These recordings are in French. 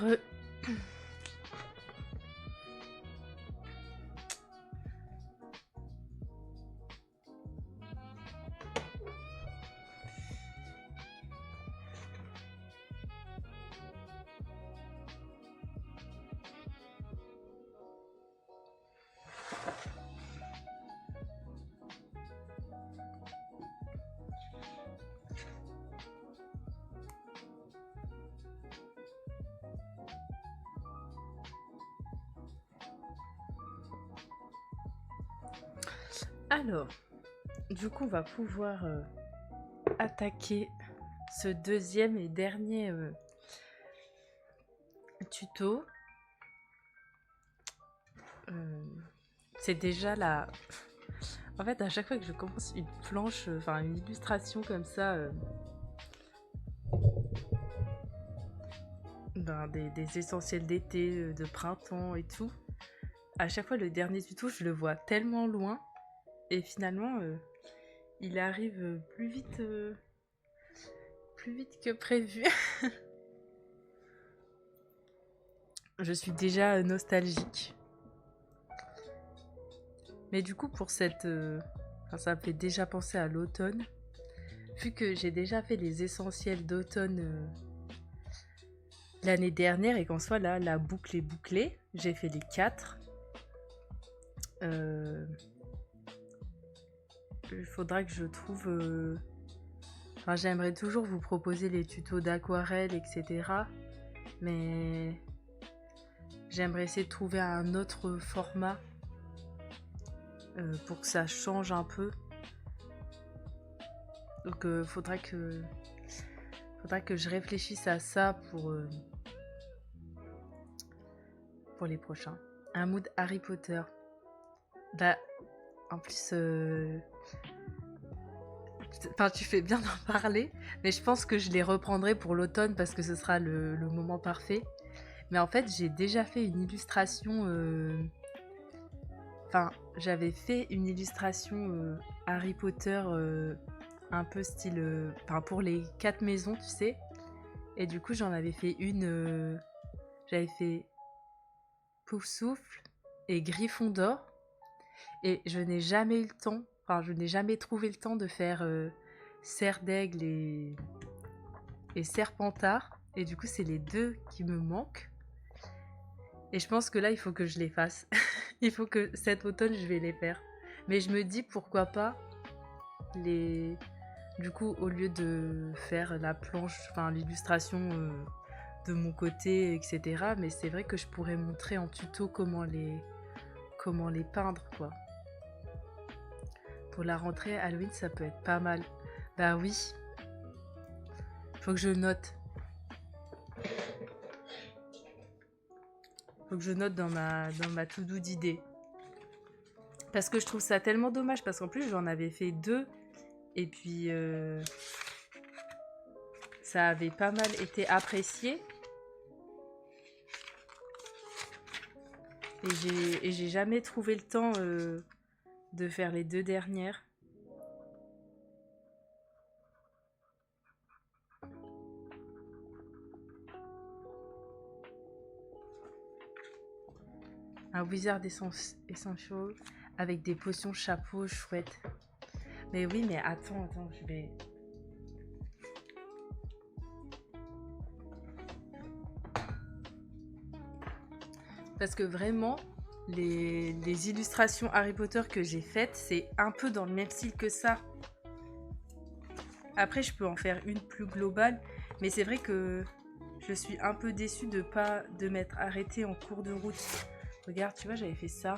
Re- Alors, du coup, on va pouvoir attaquer ce deuxième et dernier tuto. C'est déjà la... En fait, à chaque fois que je commence une planche, enfin une illustration comme ça, des essentiels d'été, de printemps et tout, à chaque fois le dernier tuto, je le vois tellement loin et finalement, il arrive plus vite que prévu. Je suis déjà nostalgique. Mais du coup, pour cette... Enfin, ça me fait déjà penser à l'automne. Vu que j'ai déjà fait les essentiels d'automne l'année dernière et qu'en soit là, la boucle est bouclée, j'ai fait les 4. Il faudra que je trouve... Enfin, j'aimerais toujours vous proposer les tutos d'aquarelle, etc. Mais j'aimerais essayer de trouver un autre format pour que ça change un peu. Donc faudra que je réfléchisse à ça pour les prochains. Un mood Harry Potter. Bah, en plus, enfin, tu fais bien d'en parler, mais je pense que je les reprendrai pour l'automne parce que ce sera le moment parfait. Mais en fait, j'ai déjà fait une illustration. Enfin, j'avais fait une illustration Harry Potter un peu style. Enfin, pour les 4 maisons, tu sais. Et du coup, j'en avais fait une. J'avais fait Poufsouffle et Gryffondor. Et je n'ai jamais eu le temps. Enfin, je n'ai jamais trouvé le temps de faire Serre d'Aigle et Serpentard. Et du coup, c'est les deux qui me manquent. Et je pense que là, il faut que je les fasse. Il faut que cet automne, je vais les faire. Mais je me dis, pourquoi pas les... Du coup, au lieu de faire la planche, enfin l'illustration de mon côté, etc. Mais c'est vrai que je pourrais montrer en tuto comment les peindre, quoi. Pour la rentrée Halloween, ça peut être pas mal. Bah oui. Faut que je note. Faut que je note dans ma to-do d'idées. Parce que je trouve ça tellement dommage. Parce qu'en plus, j'en avais fait 2. Et puis, ça avait pas mal été apprécié. Et j'ai jamais trouvé le temps de faire les 2 dernières. Un Wizard Essential avec des potions chapeau chouette. Mais oui, mais attends, je vais... Parce que vraiment, les illustrations Harry Potter que j'ai faites, c'est un peu dans le même style que ça. Après, je peux en faire une plus globale, mais c'est vrai que je suis un peu déçue de m'être arrêtée en cours de route. Regarde, tu vois, j'avais fait ça.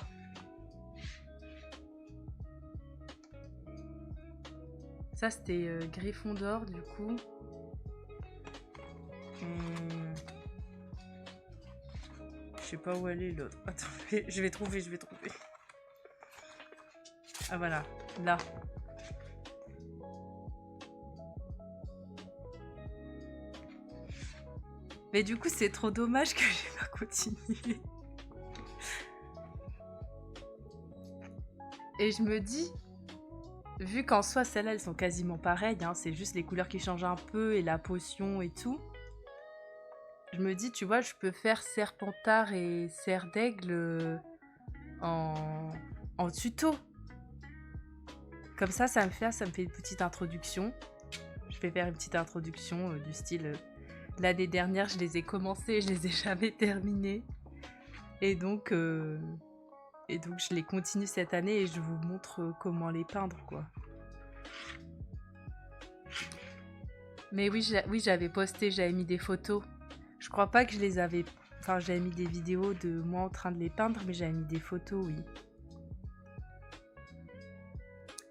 Ça, c'était Gryffondor, du coup. Je sais pas où elle est, l'autre. Attends, je vais trouver. Ah, voilà, là. Mais du coup, c'est trop dommage que j'ai pas continué. Et je me dis, vu qu'en soi, celles-là, elles sont quasiment pareilles, hein, c'est juste les couleurs qui changent un peu et la potion et tout. Je me dis, tu vois, je peux faire Serpentard et Serre d'Aigle en... en tuto. Comme ça me fait une petite introduction. Je vais faire une petite introduction du style... l'année dernière, je les ai commencés, je les ai jamais terminés. Et donc je les continue cette année et je vous montre comment les peindre, quoi. Mais oui, j'avais posté, j'avais mis des photos. Je crois pas que je les avais... Enfin, j'avais mis des vidéos de moi en train de les peindre, mais j'avais mis des photos, oui.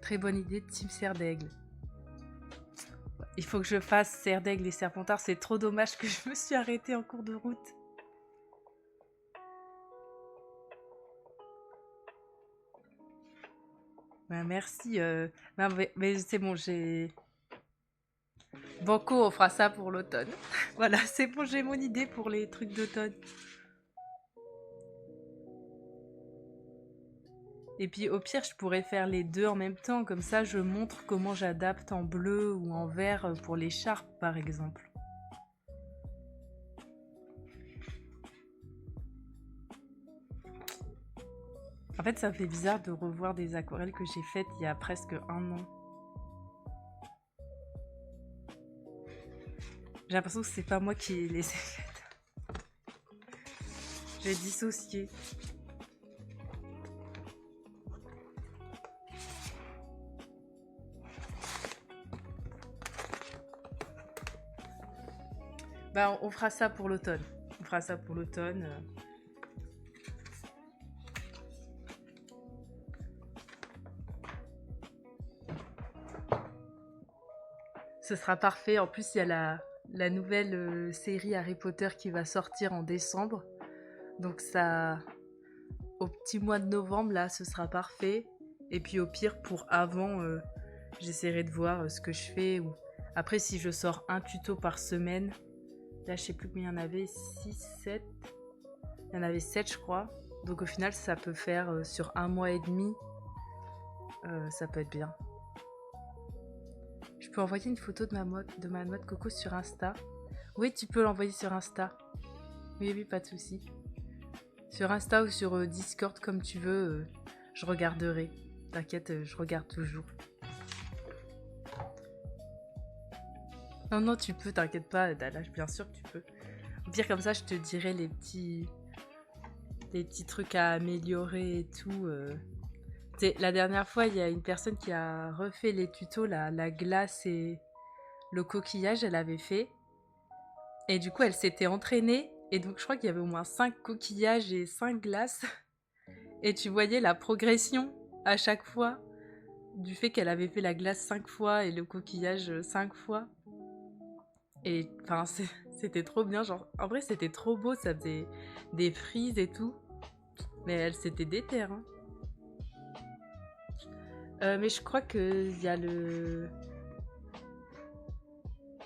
Très bonne idée de Team Serre d'Aigle. Il faut que je fasse Serre d'Aigle et Serpentard. C'est trop dommage que je me suis arrêtée en cours de route. Ben, merci. Non, mais c'est bon, j'ai... Banco, on fera ça pour l'automne. Voilà, c'est bon, j'ai mon idée pour les trucs d'automne. Et puis au pire, je pourrais faire les deux en même temps. Comme ça, je montre comment j'adapte en bleu ou en vert pour l'écharpe, par exemple. En fait, ça me fait bizarre de revoir des aquarelles que j'ai faites il y a presque 1 an. J'ai l'impression que c'est pas moi qui les ai faites. J'ai dissocié. Bah, on fera ça pour l'automne. On fera ça pour l'automne. Ce sera parfait. En plus, il y a la nouvelle série Harry Potter qui va sortir en décembre. Donc ça, au petit mois de novembre, là, ce sera parfait. Et puis au pire, pour avant, j'essaierai de voir ce que je fais. Ou... Après, si je sors un tuto par semaine, là, je sais plus combien il y en avait, 6, 7. Il y en avait 7, je crois. Donc au final, ça peut faire sur 1 mois et demi. Ça peut être bien. Je peux envoyer une photo de ma noix de coco sur Insta. Oui, tu peux l'envoyer sur Insta. Oui, oui, pas de souci. Sur Insta ou sur Discord, comme tu veux, je regarderai. T'inquiète, je regarde toujours. Non, non, tu peux, t'inquiète pas. Là, bien sûr que tu peux. Au pire, comme ça, je te dirai les petits trucs à améliorer et tout. La dernière fois, il y a une personne qui a refait les tutos, la glace et le coquillage, elle avait fait. Et du coup, elle s'était entraînée. Et donc, je crois qu'il y avait au moins 5 coquillages et 5 glaces. Et tu voyais la progression à chaque fois du fait qu'elle avait fait la glace 5 fois et le coquillage 5 fois. Et enfin, c'était trop bien. Genre, en vrai, c'était trop beau. Ça faisait des frises et tout. Mais elle s'était déterre. Hein. Mais je crois qu'il y a le...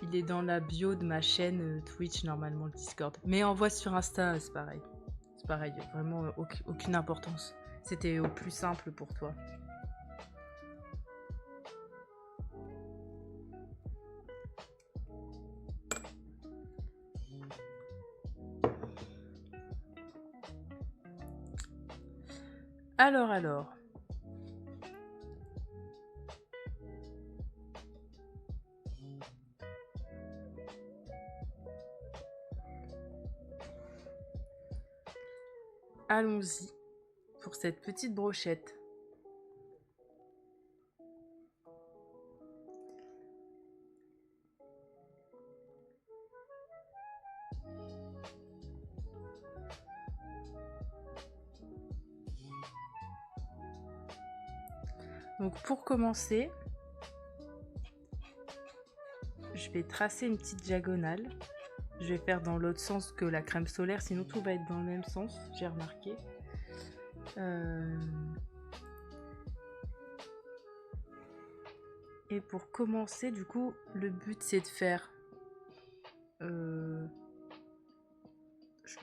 Il est dans la bio de ma chaîne Twitch, normalement, le Discord. Mais envoie sur Insta, c'est pareil. C'est pareil, vraiment aucune importance. C'était au plus simple pour toi. Alors. Allons-y pour cette petite brochette. Donc pour commencer, je vais tracer une petite diagonale. Je vais faire dans l'autre sens que la crème solaire, sinon tout va être dans le même sens, j'ai remarqué. Et pour commencer, du coup, le but c'est de faire, je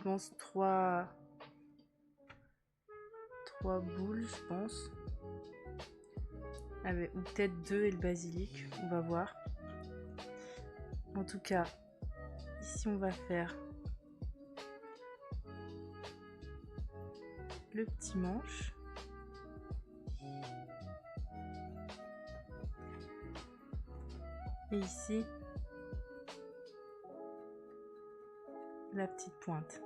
pense, 3 boules, je pense. Ou peut-être 2 et le basilic, on va voir. En tout cas, ici on va faire le petit manche. Et ici, la petite pointe.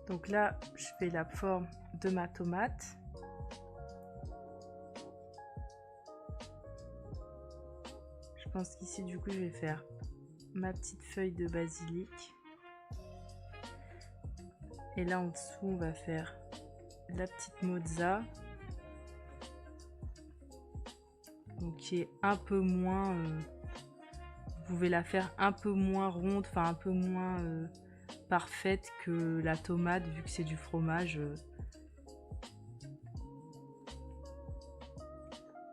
Donc là, je fais la forme de ma tomate. Je pense qu'ici, du coup, je vais faire ma petite feuille de basilic. Et là, en dessous, on va faire la petite mozza. Donc, qui est un peu moins... vous pouvez la faire un peu moins ronde, enfin un peu moins... parfaite que la tomate vu que c'est du fromage,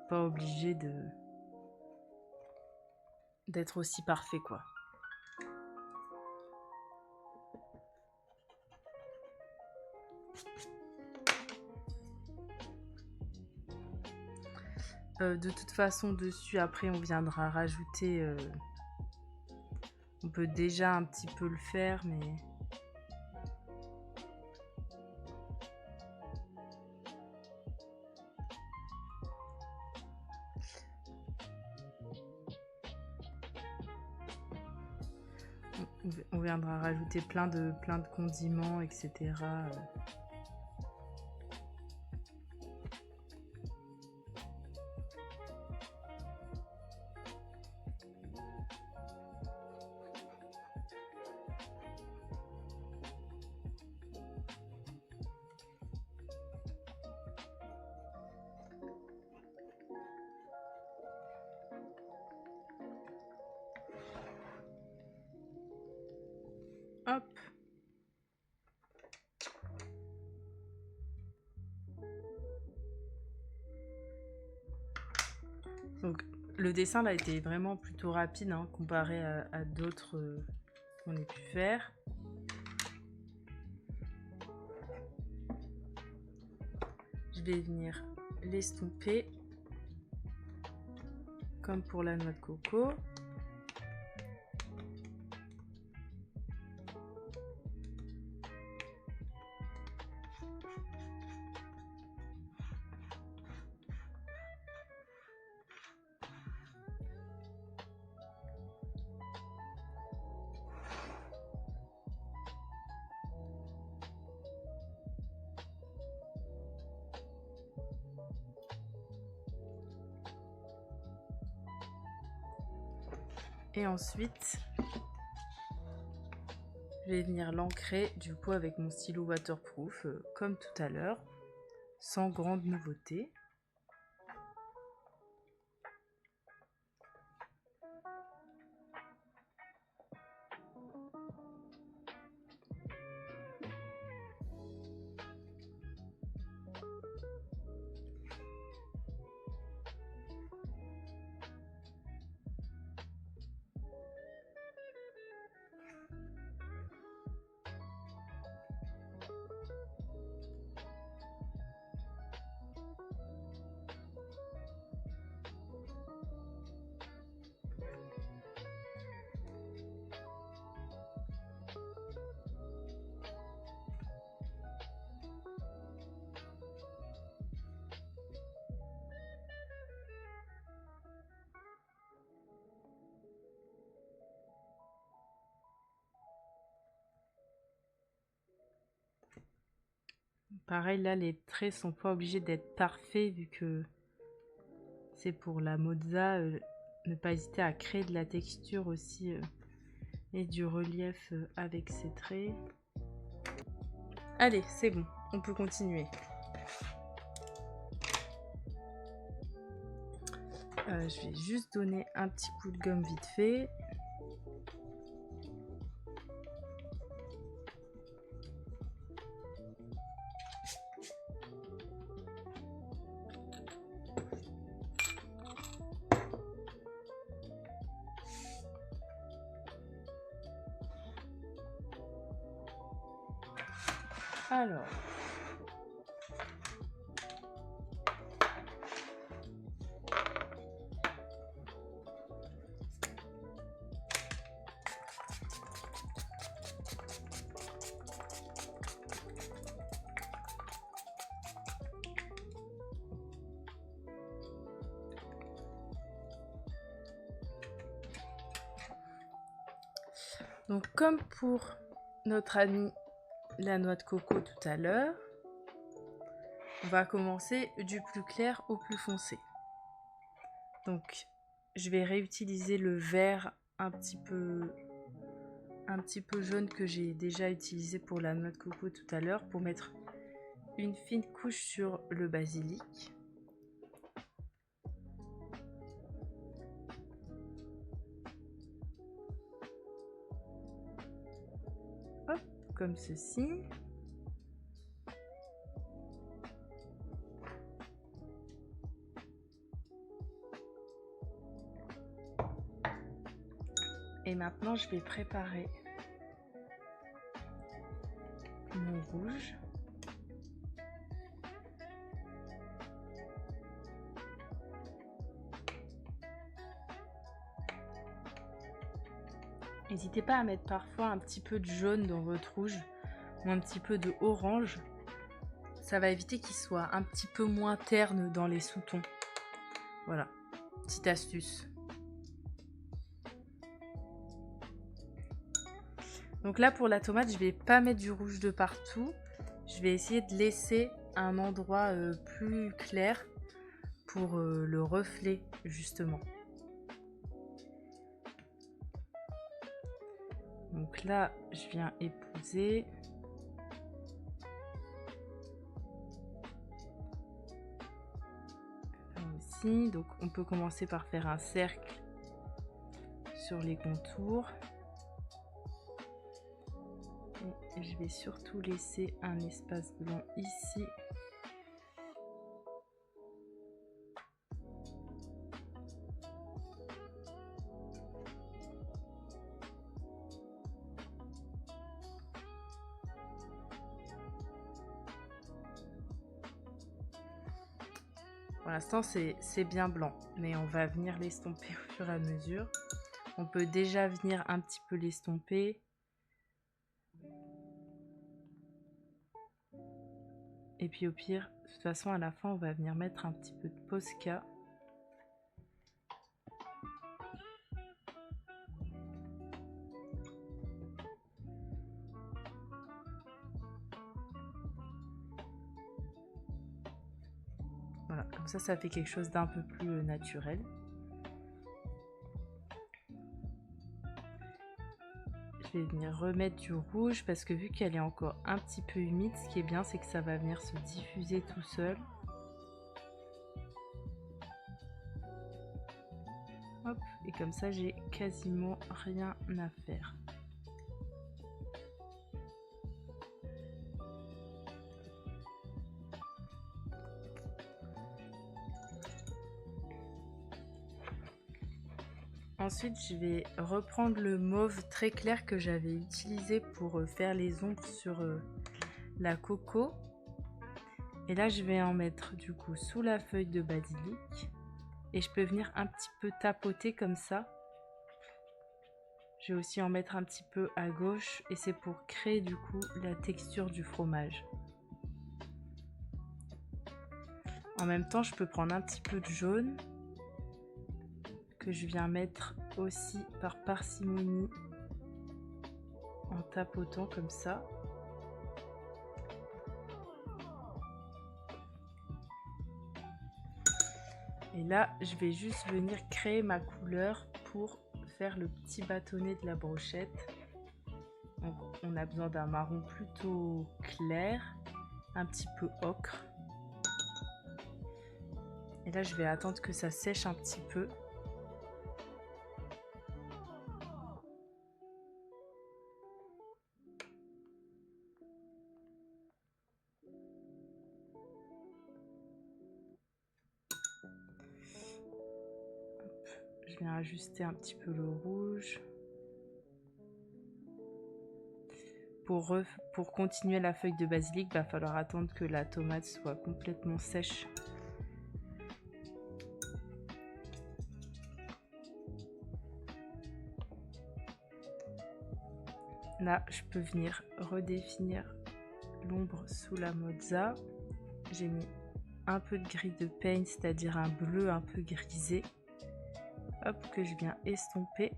pas obligé d'être aussi parfait quoi. De toute façon dessus après on viendra rajouter, on peut déjà un petit peu le faire mais on viendra rajouter plein de condiments, etc. Hop. Donc le dessin là a été vraiment plutôt rapide hein, comparé à d'autres qu'on ait pu faire. Je vais venir l'estomper comme pour la noix de coco. Et ensuite, je vais venir l'ancrer du coup avec mon stylo waterproof comme tout à l'heure, sans grande nouveauté. Pareil, là, les traits sont pas obligés d'être parfaits vu que c'est pour la mozza. Ne pas hésiter à créer de la texture aussi et du relief avec ces traits. Allez, c'est bon, on peut continuer. Je vais juste donner un petit coup de gomme vite fait. Alors, donc comme pour notre amie la noix de coco tout à l'heure, on va commencer du plus clair au plus foncé. Donc je vais réutiliser le vert un petit peu jaune que j'ai déjà utilisé pour la noix de coco tout à l'heure pour mettre une fine couche sur le basilic. Hop, comme ceci. Et maintenant, je vais préparer mon rouge. N'hésitez pas à mettre parfois un petit peu de jaune dans votre rouge ou un petit peu de orange. Ça va éviter qu'il soit un petit peu moins terne dans les sous-tons. Voilà, petite astuce. Donc là, pour la tomate, je vais pas mettre du rouge de partout. Je vais essayer de laisser un endroit plus clair pour le reflet, justement. Donc là, je viens épouser. Là aussi, donc on peut commencer par faire un cercle sur les contours. Et je vais surtout laisser un espace blanc ici. Pour l'instant, c'est bien blanc, mais on va venir l'estomper au fur et à mesure. On peut déjà venir un petit peu l'estomper. Et puis au pire, de toute façon, à la fin, on va venir mettre un petit peu de Posca. Voilà, comme ça fait quelque chose d'un peu plus naturel. Je vais venir remettre du rouge parce que vu qu'elle est encore un petit peu humide, ce qui est bien, c'est que ça va venir se diffuser tout seul. Hop, et comme ça, j'ai quasiment rien à faire. Ensuite, je vais reprendre le mauve très clair que j'avais utilisé pour faire les ombres sur la coco. Et là, je vais en mettre du coup sous la feuille de basilic. Et je peux venir un petit peu tapoter comme ça. Je vais aussi en mettre un petit peu à gauche. Et c'est pour créer du coup la texture du fromage. En même temps, je peux prendre un petit peu de jaune que je viens mettre aussi par parcimonie en tapotant comme ça. Et là, je vais juste venir créer ma couleur pour faire le petit bâtonnet de la brochette. Donc, on a besoin d'un marron plutôt clair, un petit peu ocre. Et là, je vais attendre que ça sèche un petit peu. Je viens ajuster un petit peu le rouge. pour continuer la feuille de basilic, il va falloir attendre que la tomate soit complètement sèche. Là, je peux venir redéfinir l'ombre sous la mozza. J'ai mis un peu de gris de paint, c'est-à-dire un bleu un peu grisé. Hop, que je viens estomper.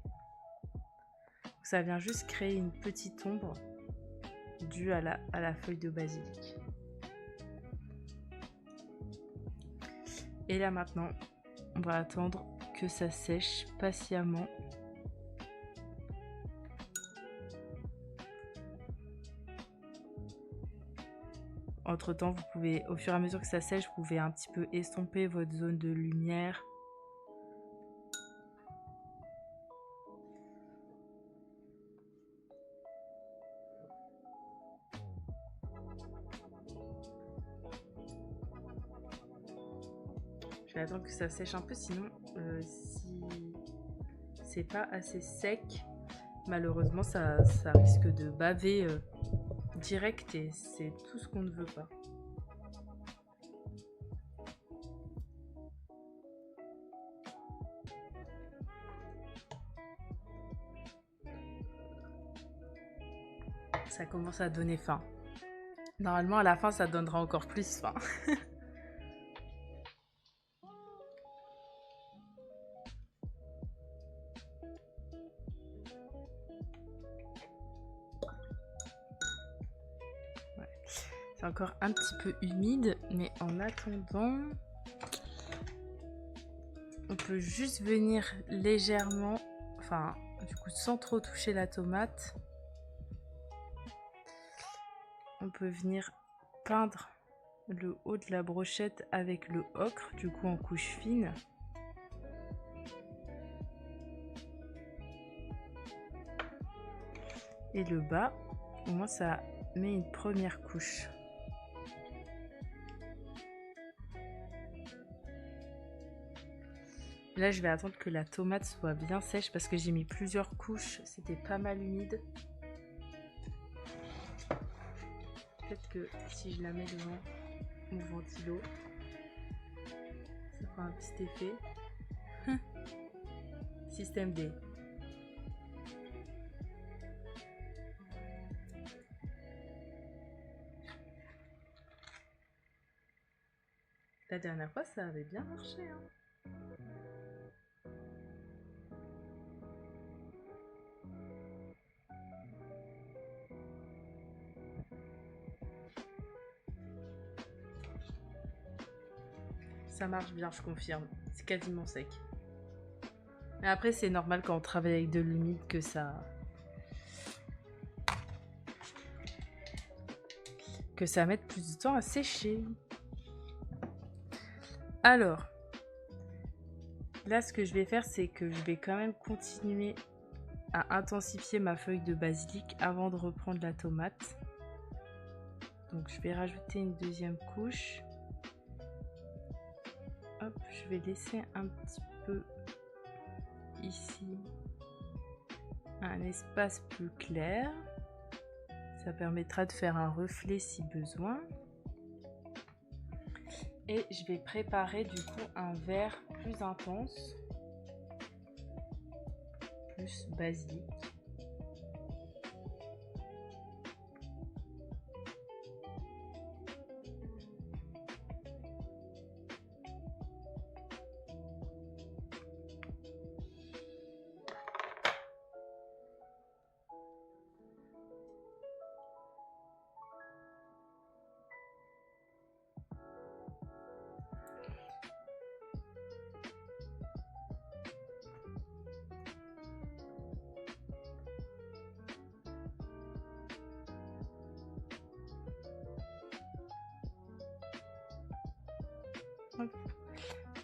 Ça vient juste créer une petite ombre due à la feuille de basilic. Et là maintenant, on va attendre que ça sèche patiemment. Entre temps, vous pouvez, au fur et à mesure que ça sèche, vous pouvez un petit peu estomper votre zone de lumière. Je vais attendre que ça sèche un peu, sinon si c'est pas assez sec, malheureusement ça risque de baver direct et c'est tout ce qu'on ne veut pas. Ça commence à donner faim. Normalement à la fin ça donnera encore plus faim. C'est encore un petit peu humide, mais en attendant, on peut juste venir légèrement, enfin du coup sans trop toucher la tomate, on peut venir peindre le haut de la brochette avec le ocre, du coup en couche fine. Et le bas, au moins ça met une première couche. Là, je vais attendre que la tomate soit bien sèche parce que j'ai mis plusieurs couches, c'était pas mal humide. Peut-être que si je la mets devant mon ventilo, ça fera un petit effet. Système D. La dernière fois, ça avait bien marché, hein. Ça marche bien, je confirme. C'est quasiment sec. Mais après, c'est normal quand on travaille avec de l'humide que ça mette plus de temps à sécher. Alors, là, ce que je vais faire, c'est que je vais quand même continuer à intensifier ma feuille de basilic avant de reprendre la tomate. Donc, je vais rajouter une deuxième couche. Hop, je vais laisser un petit peu ici un espace plus clair. Ça permettra de faire un reflet si besoin. Et je vais préparer du coup un vert plus intense, plus basilic.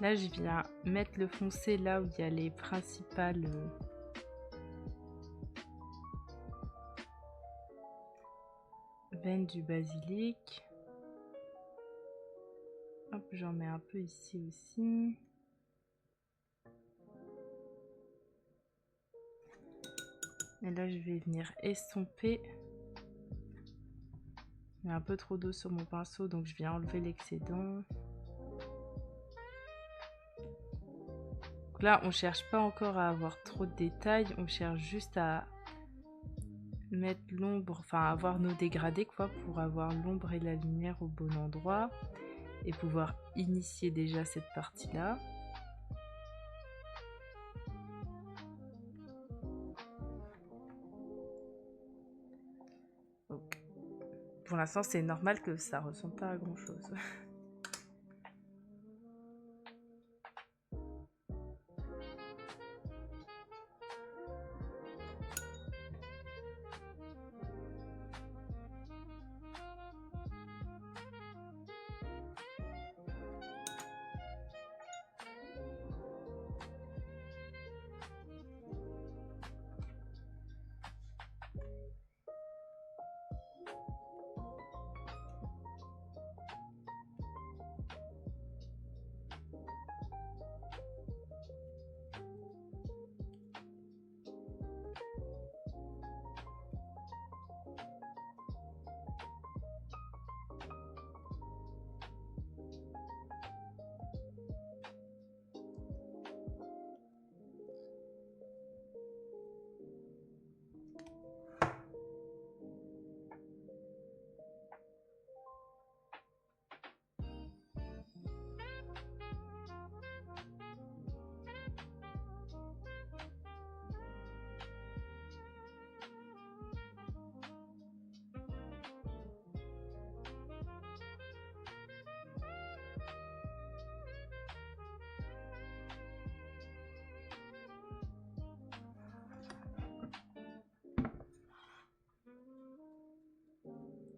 Là, je viens mettre le foncé là où il y a les principales veines du basilic. Hop, j'en mets un peu ici aussi. Et là, je vais venir estomper Il y a un peu trop d'eau sur mon pinceau, donc je viens enlever l'excédent. Là, on cherche pas encore à avoir trop de détails, on cherche juste à mettre l'ombre, enfin avoir nos dégradés quoi, pour avoir l'ombre et la lumière au bon endroit et pouvoir initier déjà cette partie-là. Donc, pour l'instant, c'est normal que ça ressemble pas à grand-chose.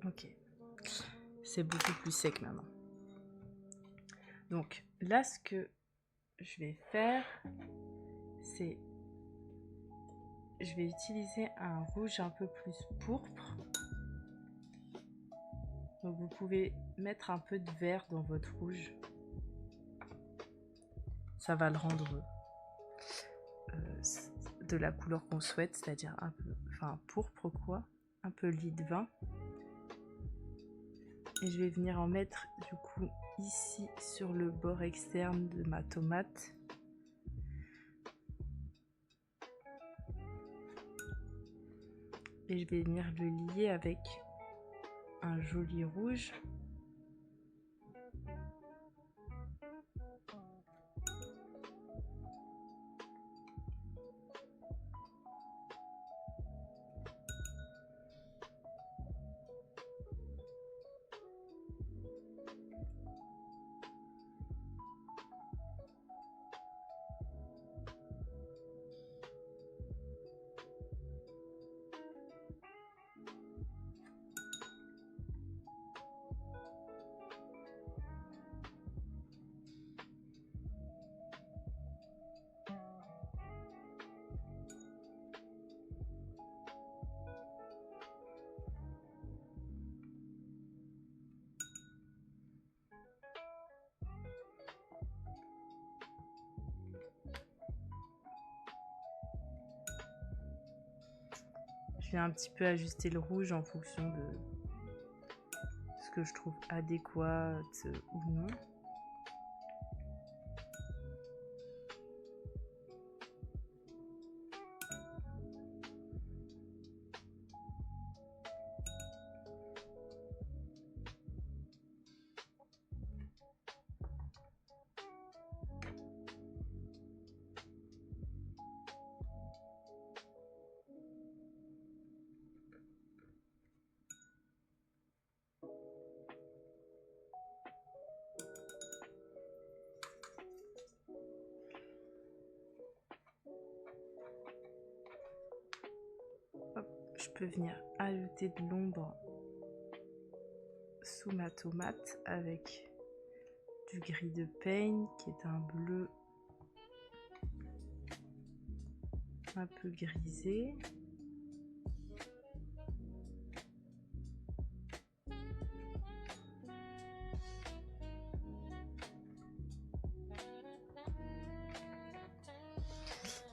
Ok, c'est beaucoup plus sec maintenant. Donc là, ce que je vais faire, c'est je vais utiliser un rouge un peu plus pourpre. Donc vous pouvez mettre un peu de vert dans votre rouge. Ça va le rendre de la couleur qu'on souhaite, c'est-à-dire un peu, enfin pourpre quoi, un peu lit de vin. Et je vais venir en mettre du coup ici sur le bord externe de ma tomate. Et je vais venir le lier avec un joli rouge. Je vais un petit peu ajuster le rouge en fonction de ce que je trouve adéquat ou non. Je peux venir ajouter de l'ombre sous ma tomate avec du gris de peigne qui est un bleu un peu grisé.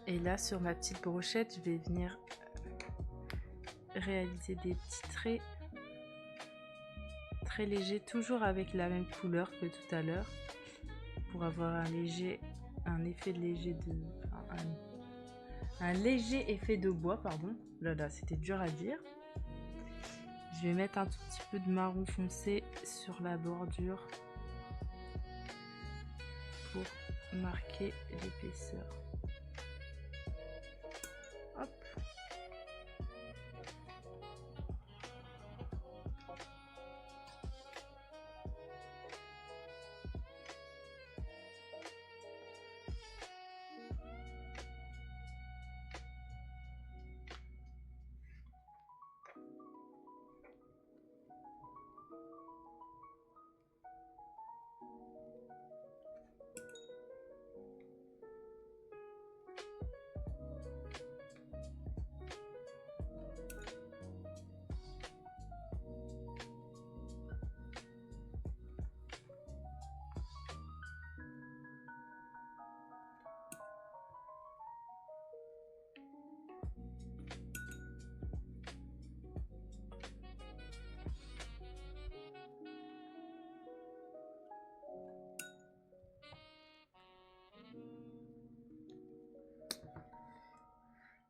Et là sur ma petite brochette, je vais venir réaliser des petits traits très léger, toujours avec la même couleur que tout à l'heure, pour avoir un effet léger de... Enfin, un léger effet de bois, pardon. Là, c'était dur à dire. Je vais mettre un tout petit peu de marron foncé sur la bordure pour marquer l'épaisseur. Hop.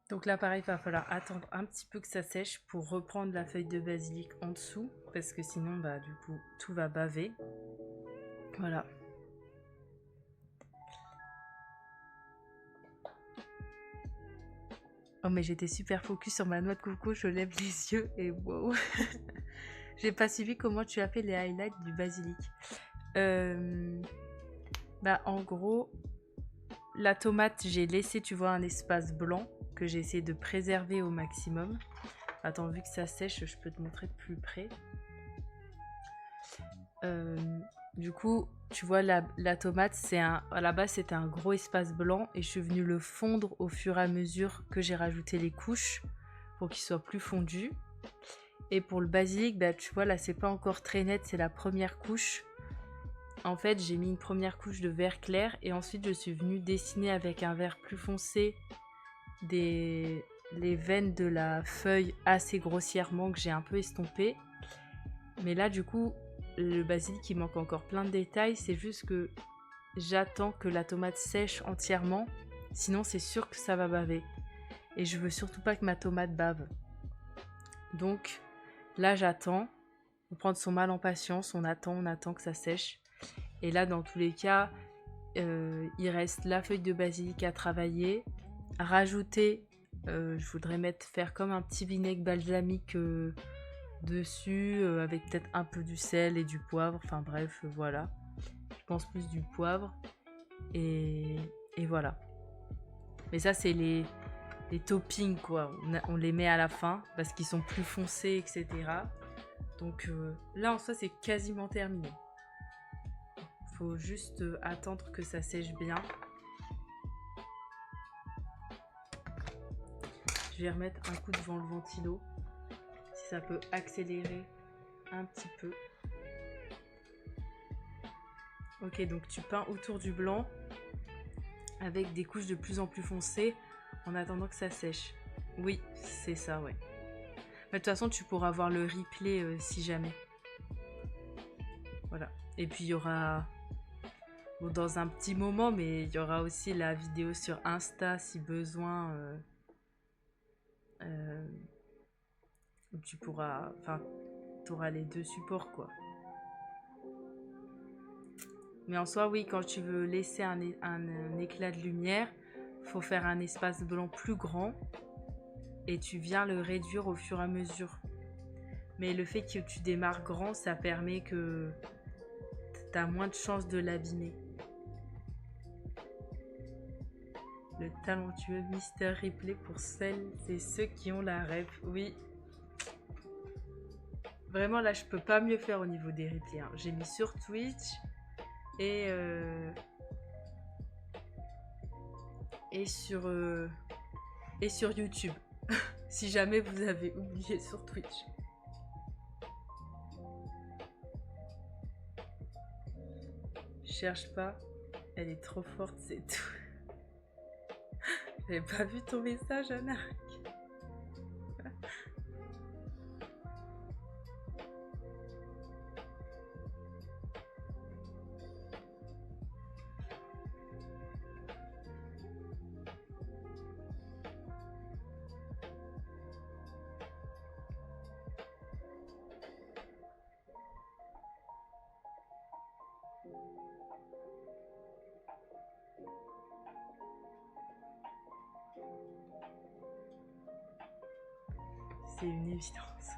Donc là, pareil, il va falloir attendre un petit peu que ça sèche pour reprendre la feuille de basilic en dessous, parce que sinon, bah, du coup, tout va baver. Voilà. Oh, mais j'étais super focus sur ma noix de coco, je lève les yeux et wow. J'ai pas suivi comment tu as fait les highlights du basilic. Bah, en gros, la tomate, j'ai laissé, tu vois, un espace blanc que j'ai essayé de préserver au maximum. Attends, vu que ça sèche, je peux te montrer de plus près. Du coup, tu vois, la tomate, à la base, c'était un gros espace blanc et je suis venue le fondre au fur et à mesure que j'ai rajouté les couches pour qu'il soit plus fondu. Et pour le basilic, bah, tu vois, là, c'est pas encore très net, c'est la première couche. En fait, j'ai mis une première couche de vert clair et ensuite, je suis venue dessiner avec un vert plus foncé les veines de la feuille assez grossièrement que j'ai un peu estompé. Mais là, du coup, le basilic, il manque encore plein de détails. C'est juste que j'attends que la tomate sèche entièrement. Sinon, c'est sûr que ça va baver. Et je veux surtout pas que ma tomate bave. Donc, là, j'attends. On prend son mal en patience. On attend que ça sèche. Et là, dans tous les cas, il reste la feuille de basilic à travailler. À rajouter, je voudrais faire comme un petit vinaigre balsamique dessus, avec peut-être un peu du sel et du poivre. Enfin bref, voilà. Je pense plus du poivre. Et voilà. Mais ça, c'est les toppings, quoi. On les met à la fin parce qu'ils sont plus foncés, etc. Donc là, en soi, c'est quasiment terminé. Faut juste attendre que ça sèche bien. Je vais remettre un coup devant le ventilo. Si ça peut accélérer un petit peu. Ok, donc tu peins autour du blanc avec des couches de plus en plus foncées en attendant que ça sèche. Oui, c'est ça, ouais. Mais de toute façon, tu pourras voir le replay si jamais. Voilà. Et puis, il y aura... Bon, dans un petit moment, mais il y aura aussi la vidéo sur Insta si besoin. Où tu pourras... Enfin, tu auras les deux supports, quoi. Mais en soi, oui, quand tu veux laisser un éclat de lumière, faut faire un espace blanc plus grand et tu viens le réduire au fur et à mesure. Mais le fait que tu démarres grand, ça permet que tu as moins de chances de l'abîmer. Le talentueux Mister Ripley pour celles et ceux qui ont la rêve. Oui. Vraiment, là, je peux pas mieux faire au niveau des replays. Hein. J'ai mis sur Twitch et sur YouTube. Si jamais vous avez oublié sur Twitch. Cherche pas, elle est trop forte, c'est tout. J'avais pas vu ton message, Anna. c'est une évidence.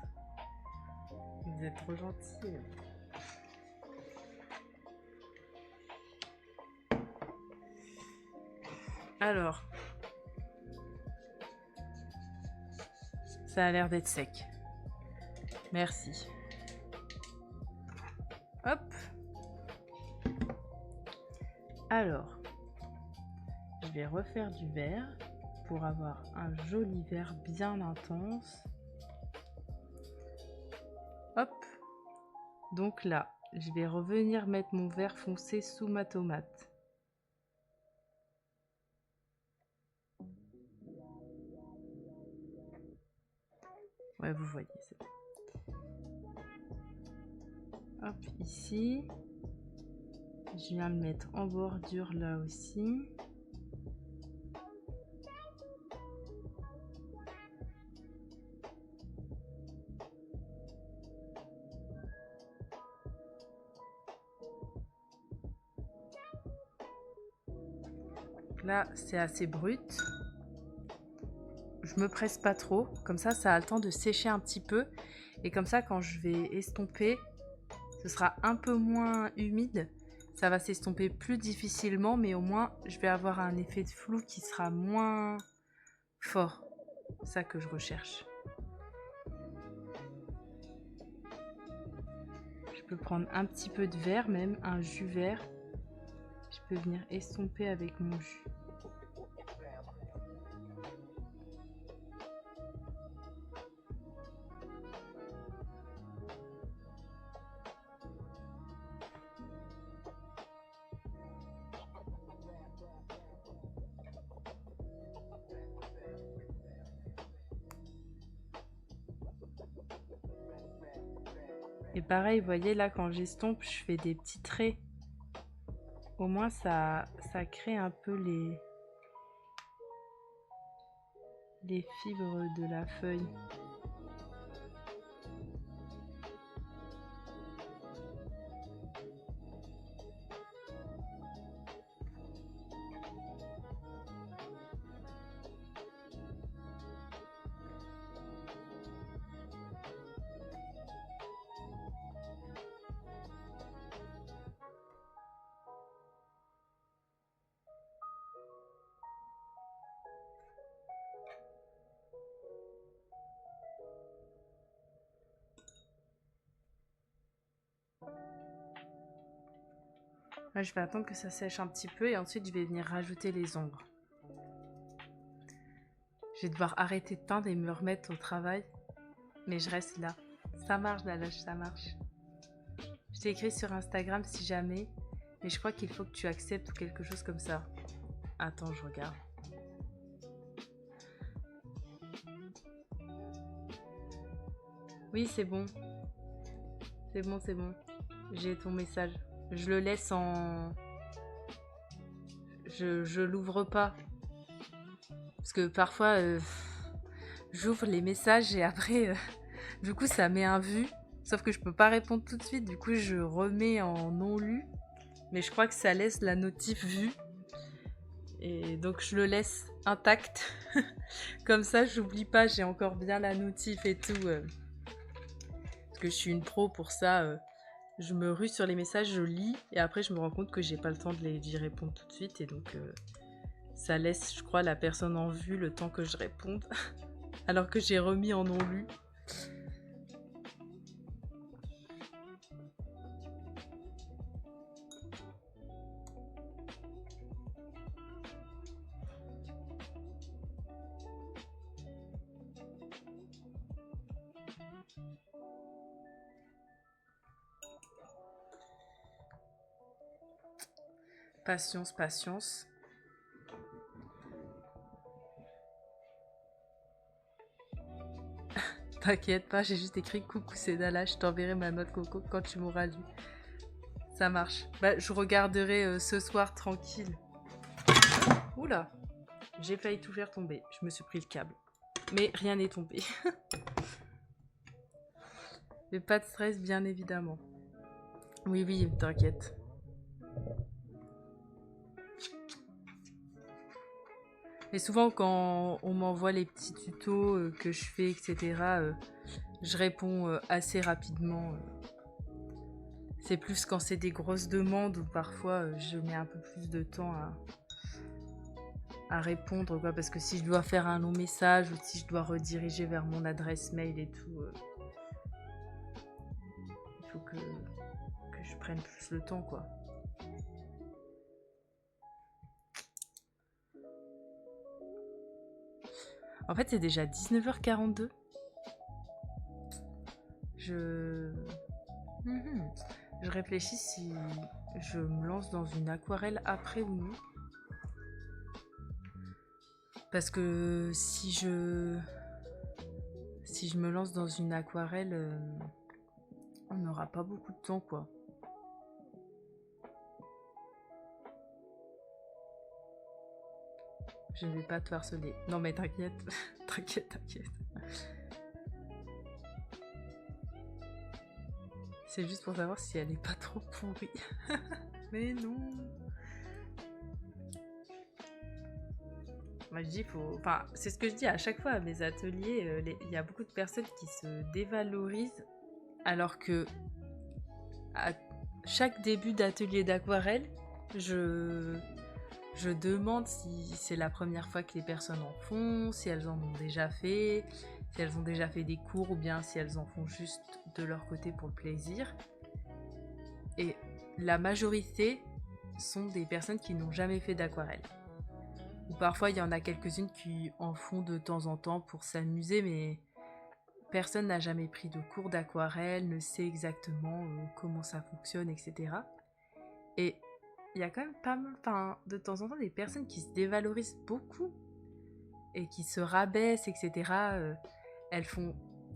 Vous êtes trop gentils. Alors, ça a l'air d'être sec. Merci. Hop. Alors, je vais refaire du vert pour avoir un joli vert bien intense. Hop. Donc là, je vais revenir mettre mon vert foncé sous ma tomate. Ouais, vous voyez. Hop, ici. Je viens le mettre en bordure là aussi. Là, c'est assez brut. Je me presse pas trop. Comme ça a le temps de sécher un petit peu. Et comme ça, quand je vais estomper, ce sera un peu moins humide. Ça va s'estomper plus difficilement, mais au moins, je vais avoir un effet de flou qui sera moins fort. C'est ça que je recherche. Je peux prendre un petit peu de verre, même un jus vert. Je peux venir estomper avec mon jus. Et pareil, vous voyez là, quand j'estompe, je fais des petits traits. Au moins, ça crée un peu les fibres de la feuille. Là, je vais attendre que ça sèche un petit peu et ensuite je vais venir rajouter les ombres. Je vais devoir arrêter de teindre et me remettre au travail. Mais je reste là. Ça marche, la loge, ça marche. Je t'ai écrit sur Instagram si jamais. Mais je crois qu'il faut que tu acceptes ou quelque chose comme ça. Attends, je regarde. Oui, c'est bon. C'est bon, c'est bon. J'ai ton message. Je le laisse en... Je l'ouvre pas. Parce que parfois, j'ouvre les messages et après, du coup, ça met un vu. Sauf que je peux pas répondre tout de suite. Du coup, je remets en non lu. Mais je crois que ça laisse la notif vue. Et donc, je le laisse intact. Comme ça, j'oublie pas. J'ai encore bien la notif et tout. Parce que je suis une pro pour ça. Je me rue sur les messages, je lis. Et après, je me rends compte que j'ai pas le temps d'y répondre tout de suite. Et donc... ça laisse, je crois, la personne en vue le temps que je réponde. Alors que j'ai remis en non-lu. Patience, patience. T'inquiète pas, j'ai juste écrit coucou c'est Dala, je t'enverrai ma note coco quand tu m'auras lu. Ça marche. Bah, je regarderai ce soir tranquille. Oula, j'ai failli tout faire tomber. Je me suis pris le câble. Mais rien n'est tombé. Mais pas de stress, bien évidemment. Oui, oui, t'inquiète. Et souvent, quand on m'envoie les petits tutos que je fais, etc., je réponds assez rapidement. C'est plus quand c'est des grosses demandes où parfois je mets un peu plus de temps à répondre, quoi, parce que si je dois faire un long message ou si je dois rediriger vers mon adresse mail et tout, il faut que je prenne plus le temps, quoi. En fait, c'est déjà 19h42. Je réfléchis si je me lance dans une aquarelle après ou non. Parce que si je me lance dans une aquarelle, on n'aura pas beaucoup de temps, quoi. Je ne vais pas te harceler. Non mais t'inquiète, t'inquiète. C'est juste pour savoir si elle est pas trop pourrie. Mais non. Moi je dis Enfin, c'est ce que je dis à chaque fois à mes ateliers. Il y a beaucoup de personnes qui se dévalorisent alors que à chaque début d'atelier d'aquarelle, je demande si c'est la première fois que les personnes en font, si elles en ont déjà fait, si elles ont déjà fait des cours ou bien si elles en font juste de leur côté pour le plaisir. Et la majorité sont des personnes qui n'ont jamais fait d'aquarelle. Ou parfois il y en a quelques-unes qui en font de temps en temps pour s'amuser, mais personne n'a jamais pris de cours d'aquarelle, ne sait exactement comment ça fonctionne, etc. Et il y a quand même pas mal, enfin, de temps en temps, des personnes qui se dévalorisent beaucoup et qui se rabaissent, etc. Elles font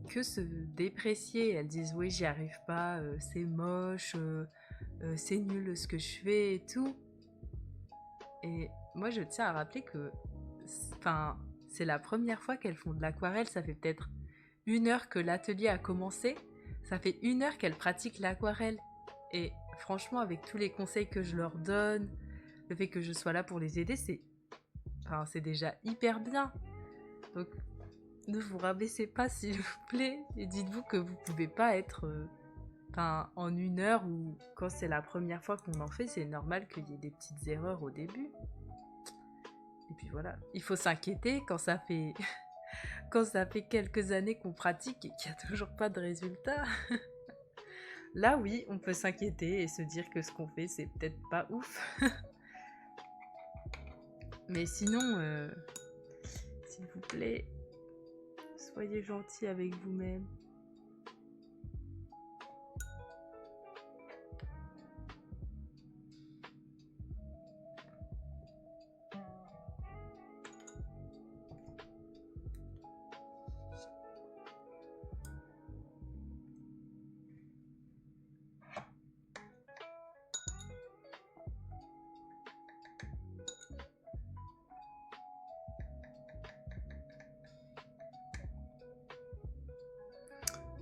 que se déprécier. Elles disent oui, j'y arrive pas, c'est moche, c'est nul ce que je fais et tout. Et moi, je tiens à rappeler que, enfin, c'est la première fois qu'elles font de l'aquarelle. Ça fait peut-être 1 heure que l'atelier a commencé. Ça fait 1 heure qu'elles pratiquent l'aquarelle. Et franchement, avec tous les conseils que je leur donne, le fait que je sois là pour les aider, c'est déjà hyper bien. Donc, ne vous rabaissez pas, s'il vous plaît. Et dites-vous que vous pouvez pas être en 1 heure, ou quand c'est la première fois qu'on en fait, c'est normal qu'il y ait des petites erreurs au début. Et puis voilà, il faut s'inquiéter quand ça fait quand ça fait quelques années qu'on pratique et qu'il n'y a toujours pas de résultat. Là oui, on peut s'inquiéter et se dire que ce qu'on fait, c'est peut-être pas ouf. Mais sinon, s'il vous plaît, soyez gentils avec vous-même.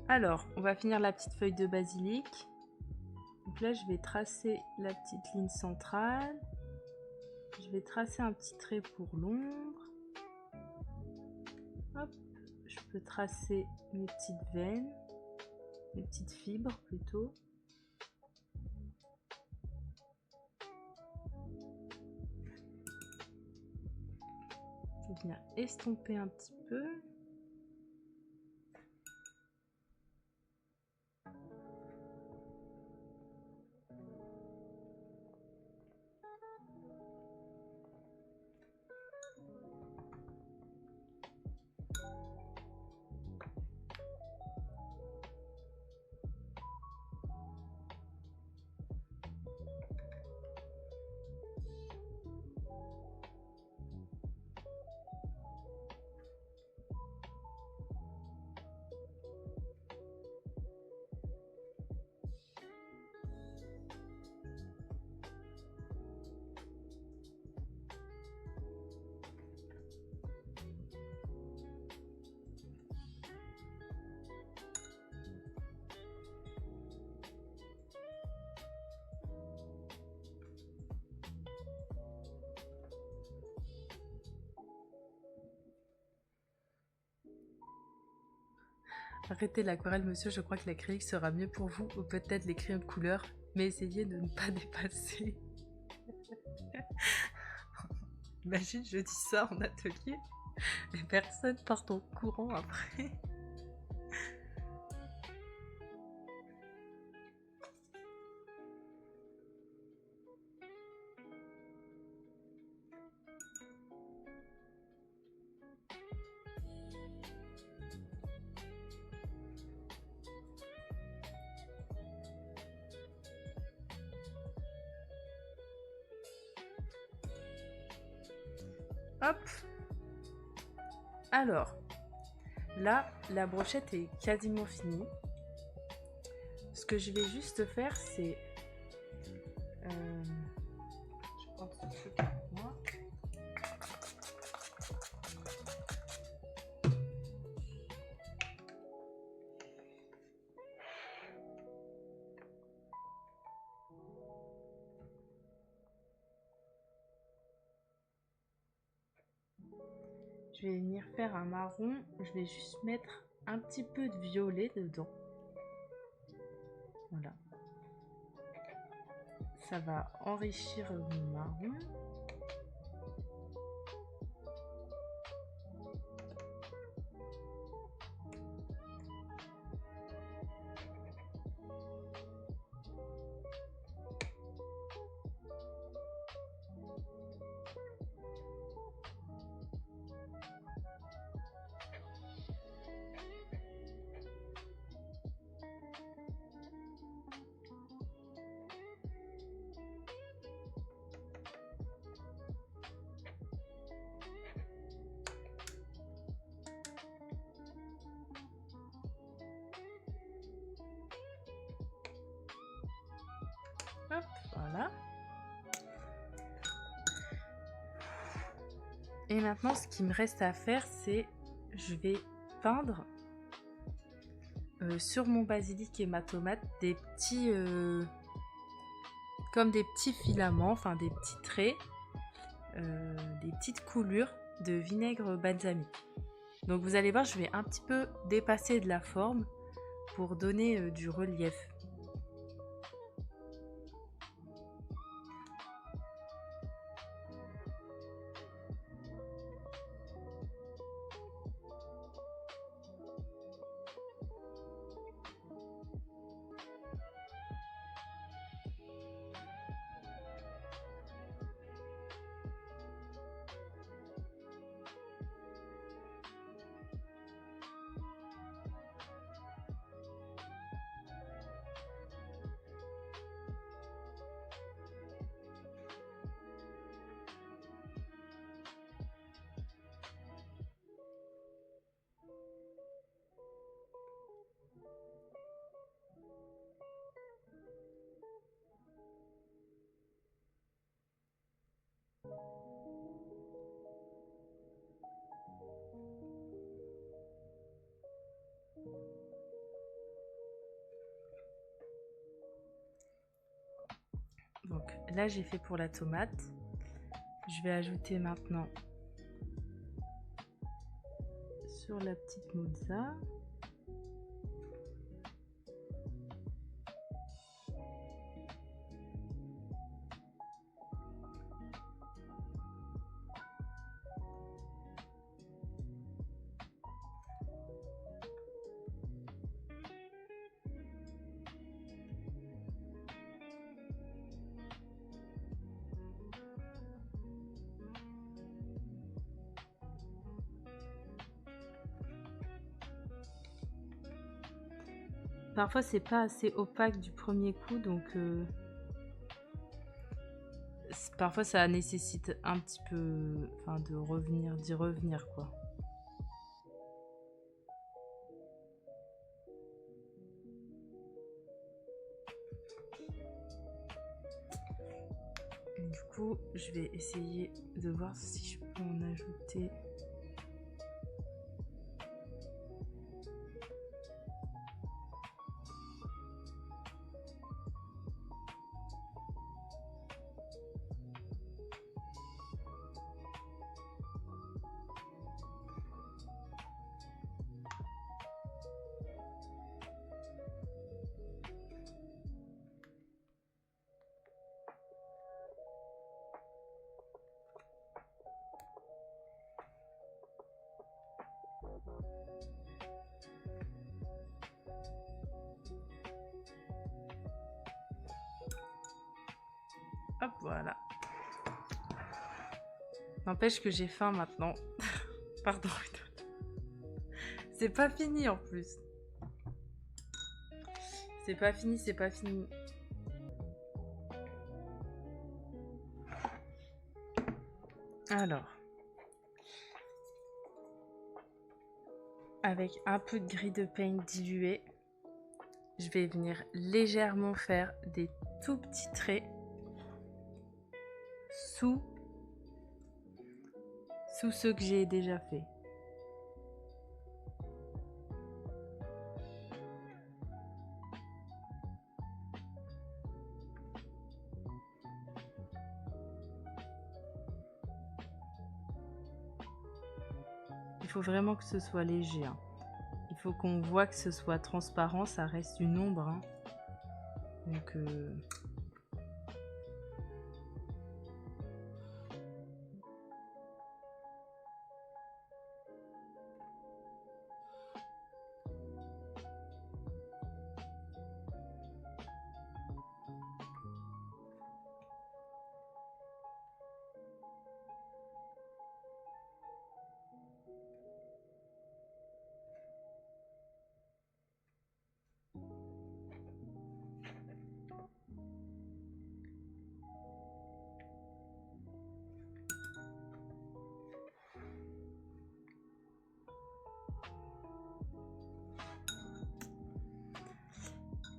Alors, on va finir la petite feuille de basilic. Donc là, je vais tracer la petite ligne centrale. Je vais tracer un petit trait pour l'ombre. Hop, je peux tracer mes petites veines, mes petites fibres plutôt. Je vais venir estomper un petit peu. Arrêtez l'aquarelle, monsieur, je crois que l'acrylique sera mieux pour vous, ou peut-être les crayons de couleur, mais essayez de ne pas dépasser. Imagine, je dis ça en atelier, et personne part en courant après. Hop. Alors, là, la brochette est quasiment finie. Ce que je vais juste faire, c'est... je prends ce truc avec moi. Je vais venir faire un marron. Je vais juste mettre un petit peu de violet dedans. Voilà. Ça va enrichir mon marron. Hop, voilà. Et maintenant, ce qui me reste à faire, c'est je vais peindre sur mon basilic et ma tomate des petits comme des petits filaments, enfin des petits traits, des petites coulures de vinaigre balsamique. Donc vous allez voir, je vais un petit peu dépasser de la forme pour donner du relief. Donc là j'ai fait pour la tomate. Je vais ajouter maintenant sur la petite mozza. Parfois c'est pas assez opaque du premier coup, donc parfois ça nécessite un petit peu, enfin d'y revenir quoi. Du coup, je vais essayer de voir si je peux en ajouter. Hop, voilà. N'empêche que j'ai faim maintenant. Pardon. C'est pas fini en plus. C'est pas fini, c'est pas fini. Alors. Avec un peu de grille de pain dilué, je vais venir légèrement faire des tout petits traits sous ceux que j'ai déjà fait. Il faut vraiment que ce soit léger. Hein. Il faut qu'on voit que ce soit transparent, ça reste une ombre. Hein. Donc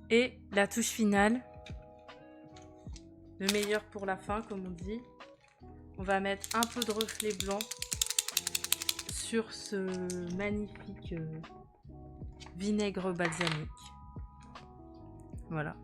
et la touche finale, le meilleur pour la fin, comme on dit. On va mettre un peu de reflet blanc sur ce magnifique vinaigre balsamique. Voilà.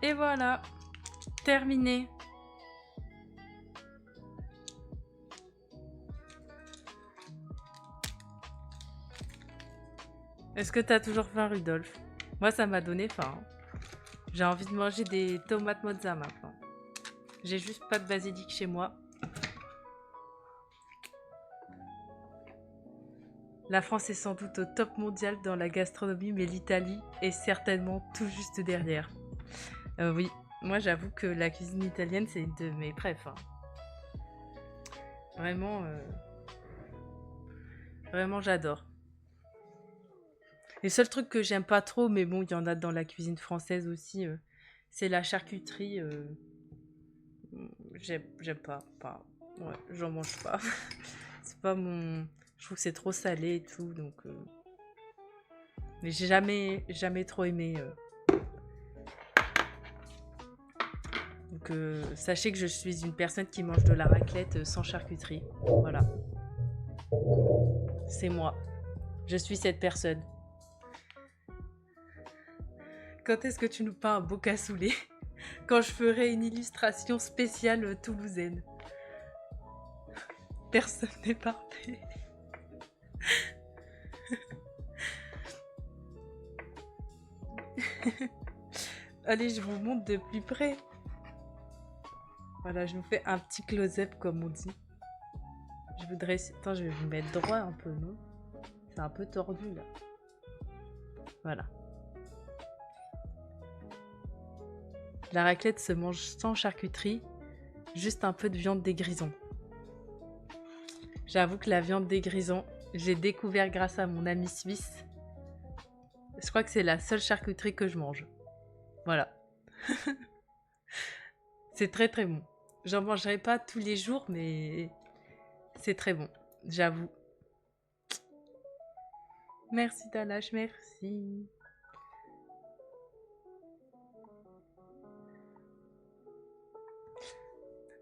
Et voilà, terminé. Est-ce que t'as toujours faim, Rudolf? Moi, ça m'a donné faim. Hein. J'ai envie de manger des tomates mozza maintenant. J'ai juste pas de basilic chez moi. La France est sans doute au top mondial dans la gastronomie, mais l'Italie est certainement tout juste derrière. Oui, moi j'avoue que la cuisine italienne, c'est une de mes préf. Hein. Vraiment, vraiment j'adore. Les seuls trucs que j'aime pas trop, mais bon, il y en a dans la cuisine française aussi, c'est la charcuterie. J'aime pas. Ouais, j'en mange pas. C'est pas mon... Je trouve que c'est trop salé et tout, donc... Mais j'ai jamais trop aimé. Donc sachez que je suis une personne qui mange de la raclette sans charcuterie. Voilà. C'est moi. Je suis cette personne. Quand est-ce que tu nous peins un beau cassoulet? Quand je ferai une illustration spéciale toulousaine. Personne n'est parfait. Allez, je vous montre de plus près. Voilà, je vous fais un petit close-up comme on dit. Je voudrais... Attends, je vais vous mettre droit un peu, non? C'est un peu tordu là. Voilà. La raclette se mange sans charcuterie, juste un peu de viande des grisons. J'avoue que la viande des grisons, j'ai découvert grâce à mon ami suisse. Je crois que c'est la seule charcuterie que je mange. Voilà. C'est très très bon. J'en mangerai pas tous les jours, mais c'est très bon, j'avoue. Merci Talash, merci.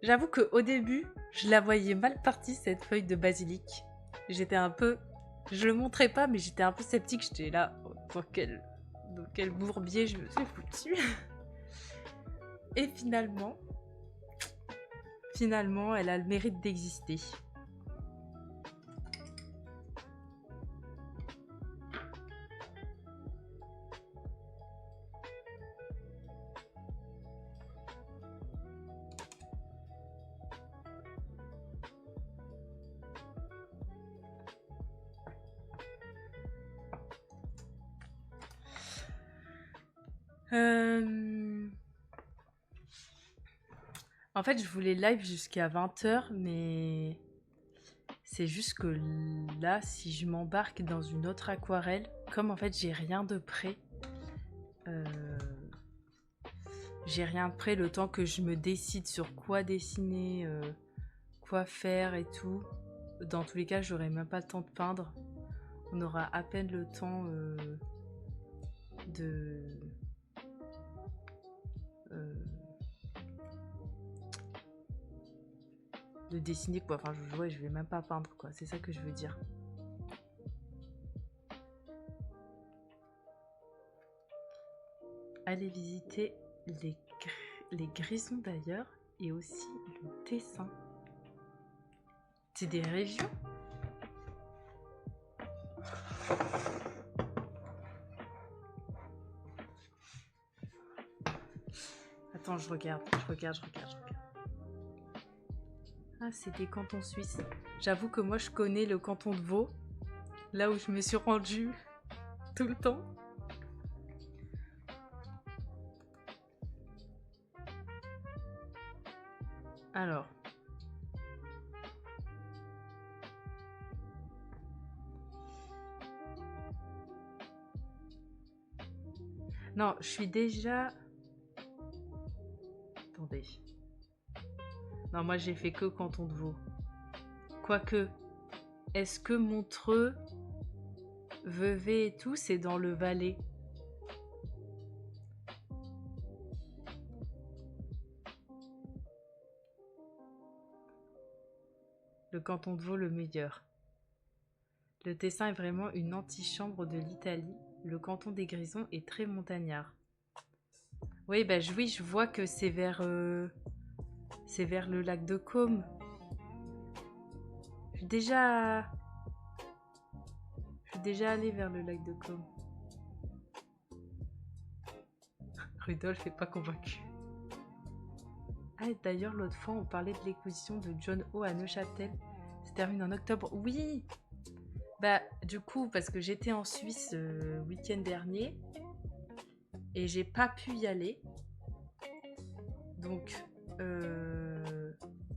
J'avoue qu'au début, je la voyais mal partie cette feuille de basilic. J'étais un peu... Je le montrais pas, mais j'étais un peu sceptique. J'étais là, dans quel bourbier je me suis foutue. Et finalement, elle a le mérite d'exister. En fait, je voulais live jusqu'à 20h, mais c'est juste que là, si je m'embarque dans une autre aquarelle, comme en fait j'ai rien de prêt, le temps que je me décide sur quoi dessiner, quoi faire et tout. Dans tous les cas, j'aurai même pas le temps de peindre. On aura à peine le temps de dessiner quoi. Enfin, je vais même pas peindre quoi. C'est ça que je veux dire. Allez visiter les Grisons d'ailleurs et aussi le Tessin. C'est des régions. Attends, je regarde. Ah, c'est des cantons suisses. J'avoue que moi, je connais le canton de Vaud, là où je me suis rendue tout le temps. Alors. Non, je suis déjà... Attendez. Non, moi j'ai fait que canton de Vaud. Quoique, est-ce que Montreux, Vevey et tout, c'est dans le Valais? Le canton de Vaud le meilleur. Le Tessin est vraiment une antichambre de l'Italie. Le canton des Grisons est très montagnard. Oui, bah oui, je vois que c'est vers le lac de Caume. Je suis déjà allée vers le lac de Caume. Rudolf n'est pas convaincu. Ah, d'ailleurs, l'autre fois, on parlait de l'exposition de John O à Neuchâtel. Ça termine en octobre. Oui. Bah, du coup, parce que j'étais en Suisse week-end dernier et j'ai pas pu y aller. Donc,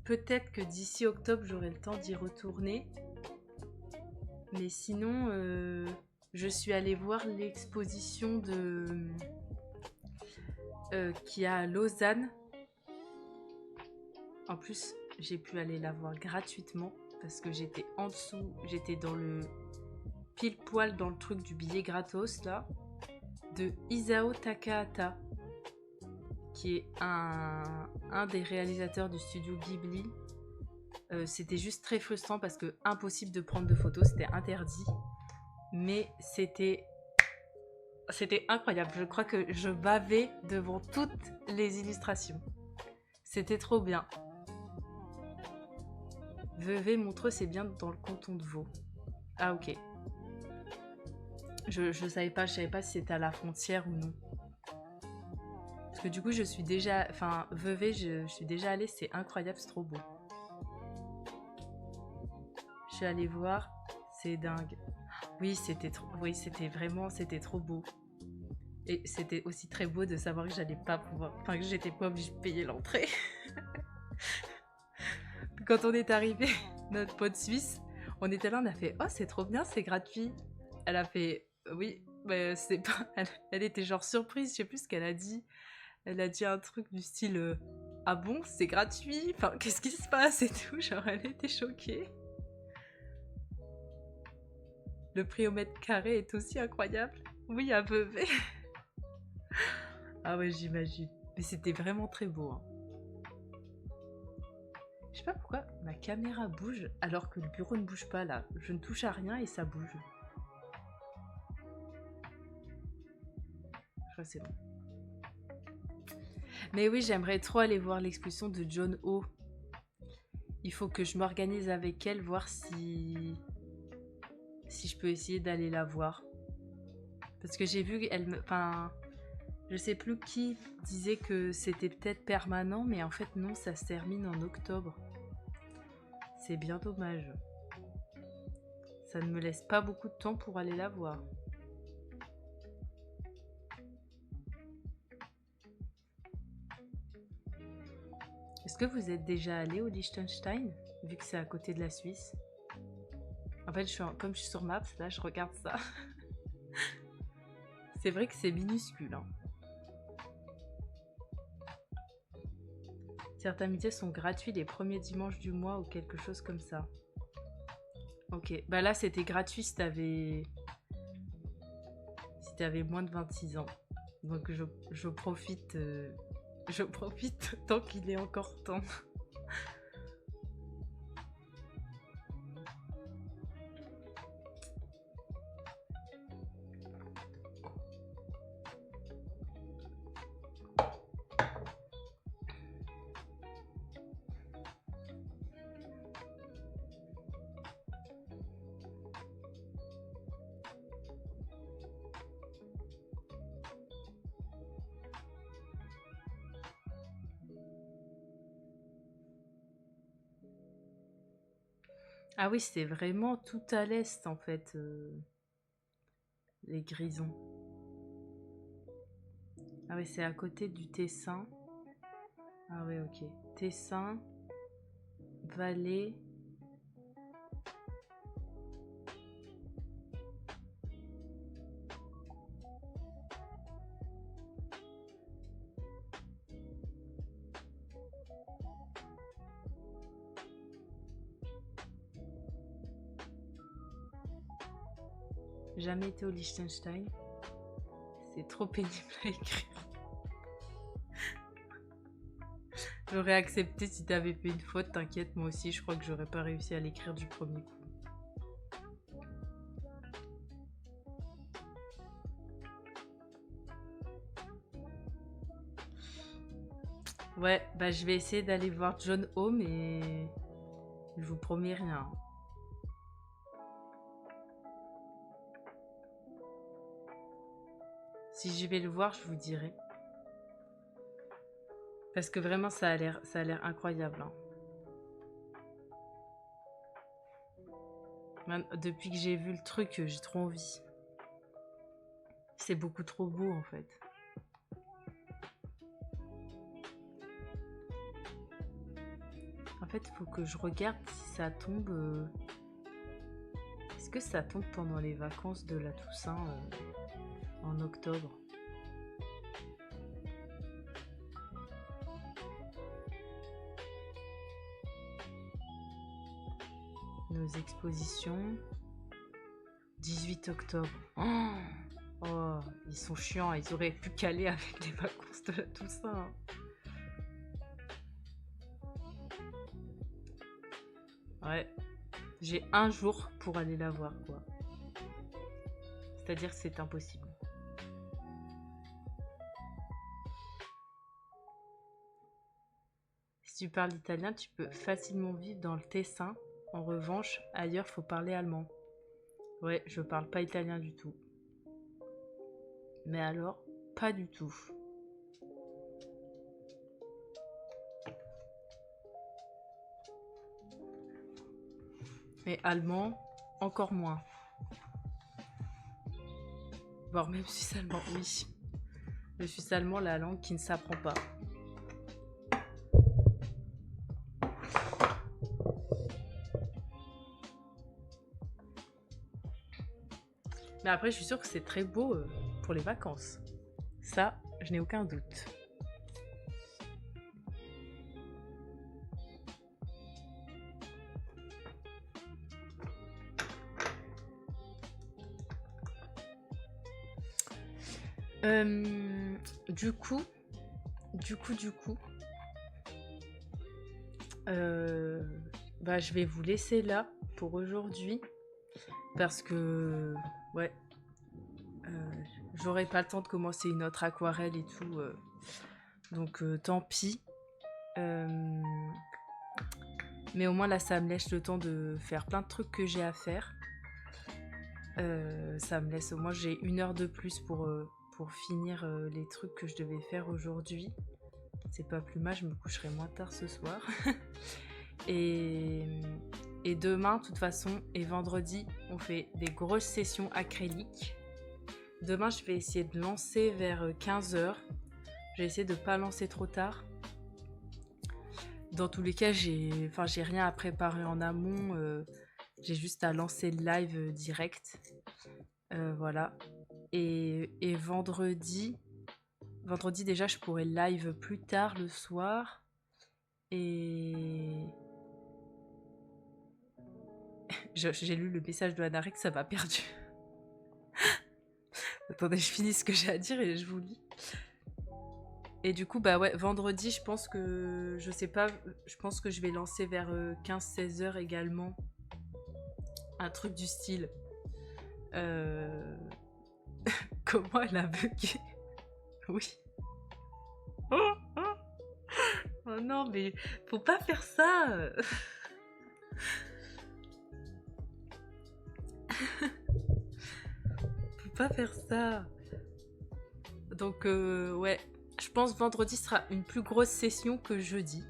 peut-être que d'ici octobre, j'aurai le temps d'y retourner. Mais sinon, je suis allée voir l'exposition qu'il y a à Lausanne. En plus, j'ai pu aller la voir gratuitement parce que j'étais en dessous, j'étais dans le pile poil dans le truc du billet gratos là, de Isao Takahata, qui est un des réalisateurs du studio Ghibli. C'était juste très frustrant parce que impossible de prendre de photos, c'était interdit. Mais c'était incroyable. Je crois que je bavais devant toutes les illustrations. C'était trop bien. Vevey, Montreux, c'est bien dans le canton de Vaud. Ah ok. Je savais pas si c'était à la frontière ou non. Parce que du coup, je suis déjà... Enfin, Vevey, je suis déjà allée, c'est incroyable, c'est trop beau. Je suis allée voir, c'est dingue. Oui, c'était trop beau. Et c'était aussi très beau de savoir que j'allais pas pouvoir... Enfin, que j'étais pas obligée de payer l'entrée. Quand on est arrivé, notre pote suisse, on était là, on a fait « Oh, c'est trop bien, c'est gratuit !» Elle a fait « Oui, mais c'est pas... » Elle était genre surprise, je sais plus ce qu'elle a dit. Elle a dit un truc du style « Ah bon, c'est gratuit ? Enfin, qu'est-ce qui se passe ?» et tout. Genre, elle était choquée. Le prix au mètre carré est aussi incroyable. Oui, un peu. Ah ouais, j'imagine. Mais c'était vraiment très beau, hein. Je sais pas pourquoi ma caméra bouge alors que le bureau ne bouge pas là. Je ne touche à rien et ça bouge. Je crois que c'est bon. Mais oui, j'aimerais trop aller voir l'exposition de John Ho. Il faut que je m'organise avec elle, voir si je peux essayer d'aller la voir. Parce que j'ai vu qu'elle me... Enfin, je sais plus qui disait que c'était peut-être permanent, mais en fait non, ça se termine en octobre. C'est bien dommage. Ça ne me laisse pas beaucoup de temps pour aller la voir. Est-ce que vous êtes déjà allé au Liechtenstein, vu que c'est à côté de la Suisse? En fait, comme je suis sur Maps, là, je regarde ça. C'est vrai que c'est minuscule, hein. Certains musées sont gratuits les premiers dimanches du mois ou quelque chose comme ça. Ok, bah là, c'était gratuit si t'avais moins de 26 ans. Donc je profite, je profite tant qu'il est encore temps. Ah oui, c'est vraiment tout à l'est en fait, les Grisons. Ah oui, c'est à côté du Tessin. Ah oui, ok. Tessin, Valais. Jamais été au Liechtenstein. C'est trop pénible à écrire. J'aurais accepté si t'avais fait une faute, t'inquiète, moi aussi, je crois que j'aurais pas réussi à l'écrire du premier coup. Ouais, bah je vais essayer d'aller voir John Ho, mais je vous promets rien. Si je vais le voir, je vous dirai. Parce que vraiment, ça a l'air incroyable, hein. Depuis que j'ai vu le truc, j'ai trop envie. C'est beaucoup trop beau, en fait. En fait, il faut que je regarde si ça tombe... Est-ce que ça tombe pendant les vacances de la Toussaint en octobre? Nos expositions... 18 octobre. Oh, ils sont chiants, ils auraient pu caler avec les vacances de la Toussaint. Ouais, j'ai un jour pour aller la voir, quoi. C'est-à-dire que c'est impossible. Si tu parles italien, tu peux facilement vivre dans le Tessin. En revanche, ailleurs, faut parler allemand. Ouais, je parle pas italien du tout. Mais alors, pas du tout. Et allemand, encore moins. Voire même suisse-allemand, oui. Le suisse-allemand, la langue qui ne s'apprend pas. Mais après, je suis sûre que c'est très beau pour les vacances. Ça, je n'ai aucun doute. Euh, du coup, du coup, euh, bah, je vais vous laisser là pour aujourd'hui parce que, ouais, euh, j'aurai pas le temps de commencer une autre aquarelle et tout, donc tant pis. Euh, mais au moins là, ça me laisse le temps de faire plein de trucs que j'ai à faire. Ça me laisse, au moins j'ai 1 heure de plus pour finir les trucs que je devais faire aujourd'hui. C'est pas plus mal, je me coucherai moins tard ce soir. et, et demain, de toute façon, et vendredi, on fait des grosses sessions acryliques. Demain, je vais essayer de lancer vers 15 h. Je vais essayer de pas lancer trop tard. Dans tous les cas, j'ai rien à préparer en amont. J'ai juste à lancer le live direct. Voilà. Et vendredi déjà, je pourrais live plus tard le soir. Et j'ai lu le message de Anarek, ça m'a perdu. Attendez, je finis ce que j'ai à dire et je vous lis. Et du coup, bah ouais, vendredi, je pense que, je sais pas, je pense que je vais lancer vers 15-16 heures également. Un truc du style. Euh... Comment elle a bugué? Oui. Oh, oh. Oh non, mais faut pas faire ça. Faut pas faire ça. Donc, ouais, je pense vendredi sera une plus grosse session que jeudi.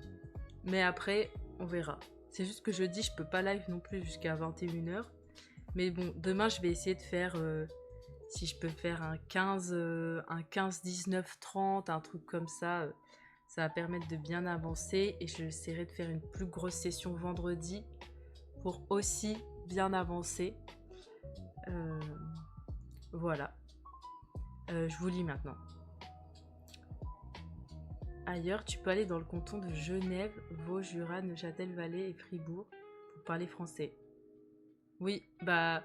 Mais après, on verra. C'est juste que jeudi, je peux pas live non plus jusqu'à 21 h. Mais bon, demain, je vais essayer de faire, si je peux faire un 15, 19, 30, un truc comme ça. Ça va permettre de bien avancer. Et j'essaierai de faire une plus grosse session vendredi pour aussi bien avancer. Voilà. Je vous lis maintenant. Ailleurs, tu peux aller dans le canton de Genève, Vaud, Jura, Neuchâtel, Valais et Fribourg pour parler français. Oui, bah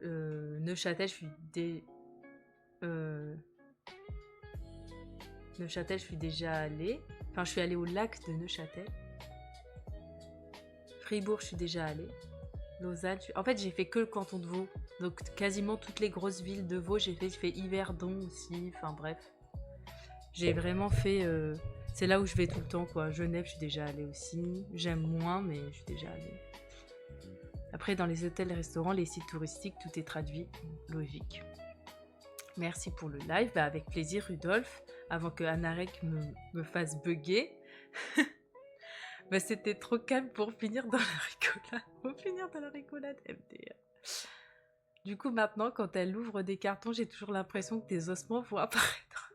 Neuchâtel, euh, Neuchâtel, je suis déjà allée. Enfin, je suis allée au lac de Neuchâtel. Fribourg, je suis déjà allée. Lausanne, en fait, j'ai fait que le canton de Vaud. Donc, quasiment toutes les grosses villes de Vaud, j'ai fait Yverdon aussi. Enfin, bref. J'ai vraiment fait... C'est là où je vais tout le temps, quoi. Genève, je suis déjà allée aussi. J'aime moins, mais je suis déjà allée. Après, dans les hôtels, restaurants, les sites touristiques, tout est traduit. Logique. Merci pour le live. Bah, avec plaisir, Rudolf. Avant que Anarek me fasse bugger. Bah, c'était trop calme pour finir dans la rigolade. Pour finir dans la rigolade, MDR. Du coup, maintenant, quand elle ouvre des cartons, j'ai toujours l'impression que des ossements vont apparaître.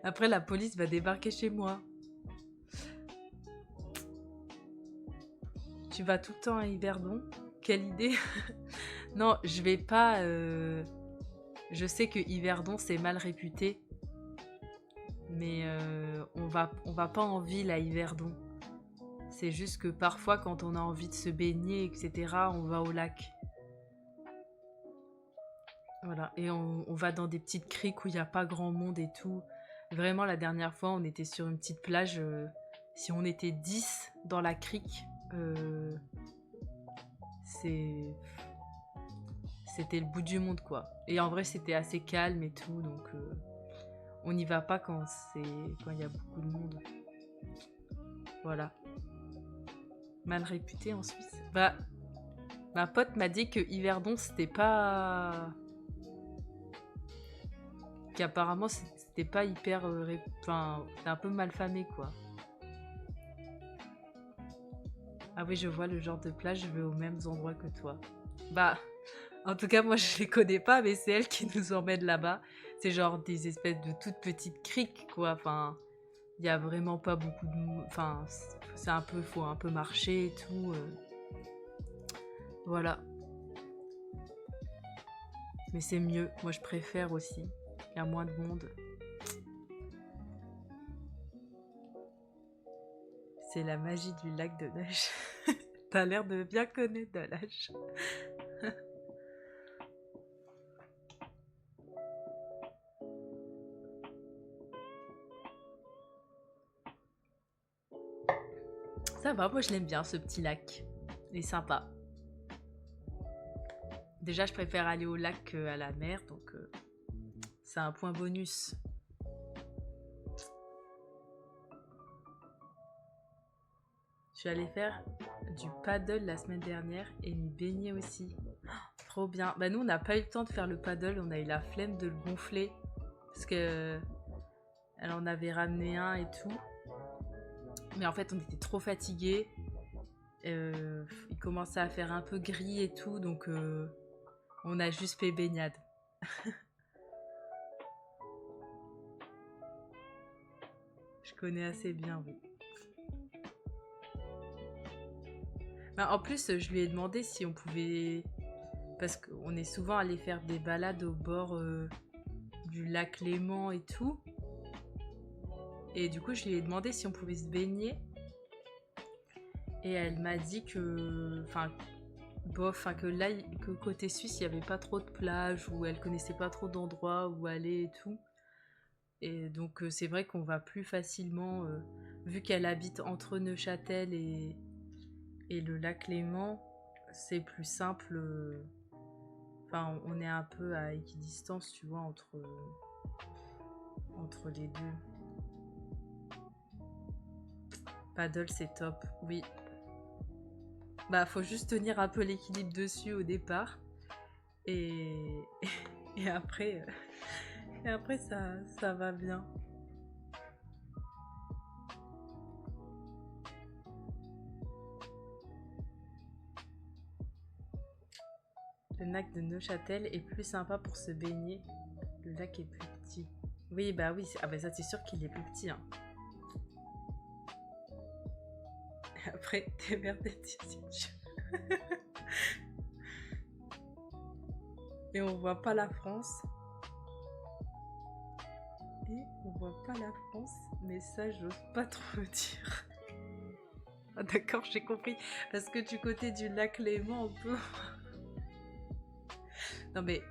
Après, la police va débarquer chez moi. Tu vas tout le temps à Yverdon? Quelle idée. Non, je vais pas... Je sais que Yverdon, c'est mal réputé. Mais on va pas en ville à Yverdon. C'est juste que parfois, quand on a envie de se baigner, etc., on va au lac. Voilà, et on va dans des petites criques où il n'y a pas grand monde et tout. Vraiment, la dernière fois, on était sur une petite plage. Si on était 10 dans la crique, c'était le bout du monde, quoi. Et en vrai, c'était assez calme et tout, donc on n'y va pas quand il y a beaucoup de monde. Voilà. Mal réputé en Suisse. Bah, ma pote m'a dit que Yverdon, c'était pas... Qu'apparemment, c'était pas hyper... Enfin, c'était un peu mal famé, quoi. Ah oui, je vois le genre de plage, je vais aux mêmes endroits que toi. Bah, en tout cas, moi, je les connais pas, mais c'est elle qui nous emmène là-bas. C'est genre des espèces de toutes petites criques, quoi. Enfin, il y a vraiment pas beaucoup de... Enfin, c'est un peu... Faut un peu marcher et tout. Voilà. Mais c'est mieux. Moi, je préfère aussi. Il y a moins de monde. C'est la magie du lac de neige. T'as l'air de bien connaître de l'âge. Ça va, moi je l'aime bien ce petit lac. Il est sympa. Déjà, je préfère aller au lac qu'à la mer, donc c'est un point bonus. Je suis allée faire du paddle la semaine dernière et m'y baigner aussi. Trop bien. Bah nous, on n'a pas eu le temps de faire le paddle, on a eu la flemme de le gonfler parce que elle en avait ramené un et tout. Mais en fait, on était trop fatigués. Il commençait à faire un peu gris et tout, donc on a juste fait baignade. Je connais assez bien, oui. Bah, en plus, je lui ai demandé si on pouvait... Parce qu'on est souvent allé faire des balades au bord du lac Léman et tout. Et du coup, je lui ai demandé si on pouvait se baigner. Et elle m'a dit que... Enfin, bof, que là, que côté suisse, il n'y avait pas trop de plages, ou elle connaissait pas trop d'endroits où aller et tout. Et donc, c'est vrai qu'on va plus facilement, vu qu'elle habite entre Neuchâtel et le lac Léman, c'est plus simple. Enfin, on est un peu à équidistance, tu vois, entre les deux. Paddle, c'est top, oui. Bah, faut juste tenir un peu l'équilibre dessus au départ. Et, et après, ça va bien. Le lac de Neuchâtel est plus sympa pour se baigner. Le lac est plus petit. Oui, bah oui. Ah bah ça, c'est sûr qu'il est plus petit. Hein. Après, t'es vers des Et on voit pas la France. Et on voit pas la France. Mais ça, j'ose pas trop le dire. Ah, d'accord, j'ai compris. Parce que du côté du lac Léman, on peut... Non mais,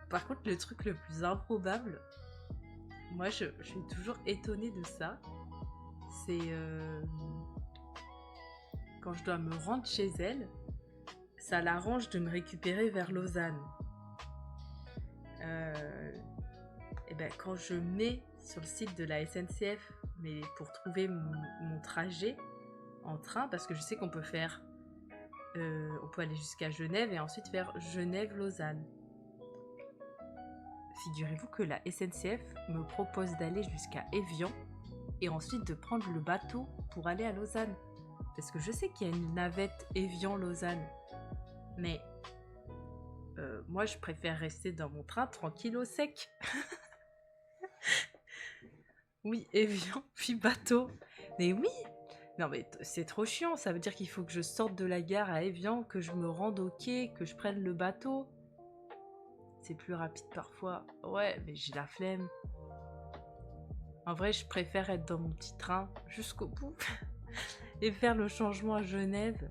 par contre, le truc le plus improbable, moi je suis toujours étonnée de ça, c'est quand je dois me rendre chez elle, ça l'arrange de me récupérer vers Lausanne. Et ben quand je mets sur le site de la SNCF, mais pour trouver mon trajet en train, parce que je sais qu'on peut faire, on peut aller jusqu'à Genève et ensuite faire Genève-Lausanne. Figurez-vous que la SNCF me propose d'aller jusqu'à Évian et ensuite de prendre le bateau pour aller à Lausanne. Parce que je sais qu'il y a une navette Évian-Lausanne. Mais moi, je préfère rester dans mon train tranquille au sec. Oui, Évian, puis bateau. Mais oui. Non mais c'est trop chiant, ça veut dire qu'il faut que je sorte de la gare à Évian, que je me rende au quai, que je prenne le bateau. C'est plus rapide parfois. Ouais, mais j'ai la flemme. En vrai, je préfère être dans mon petit train jusqu'au bout et faire le changement à Genève.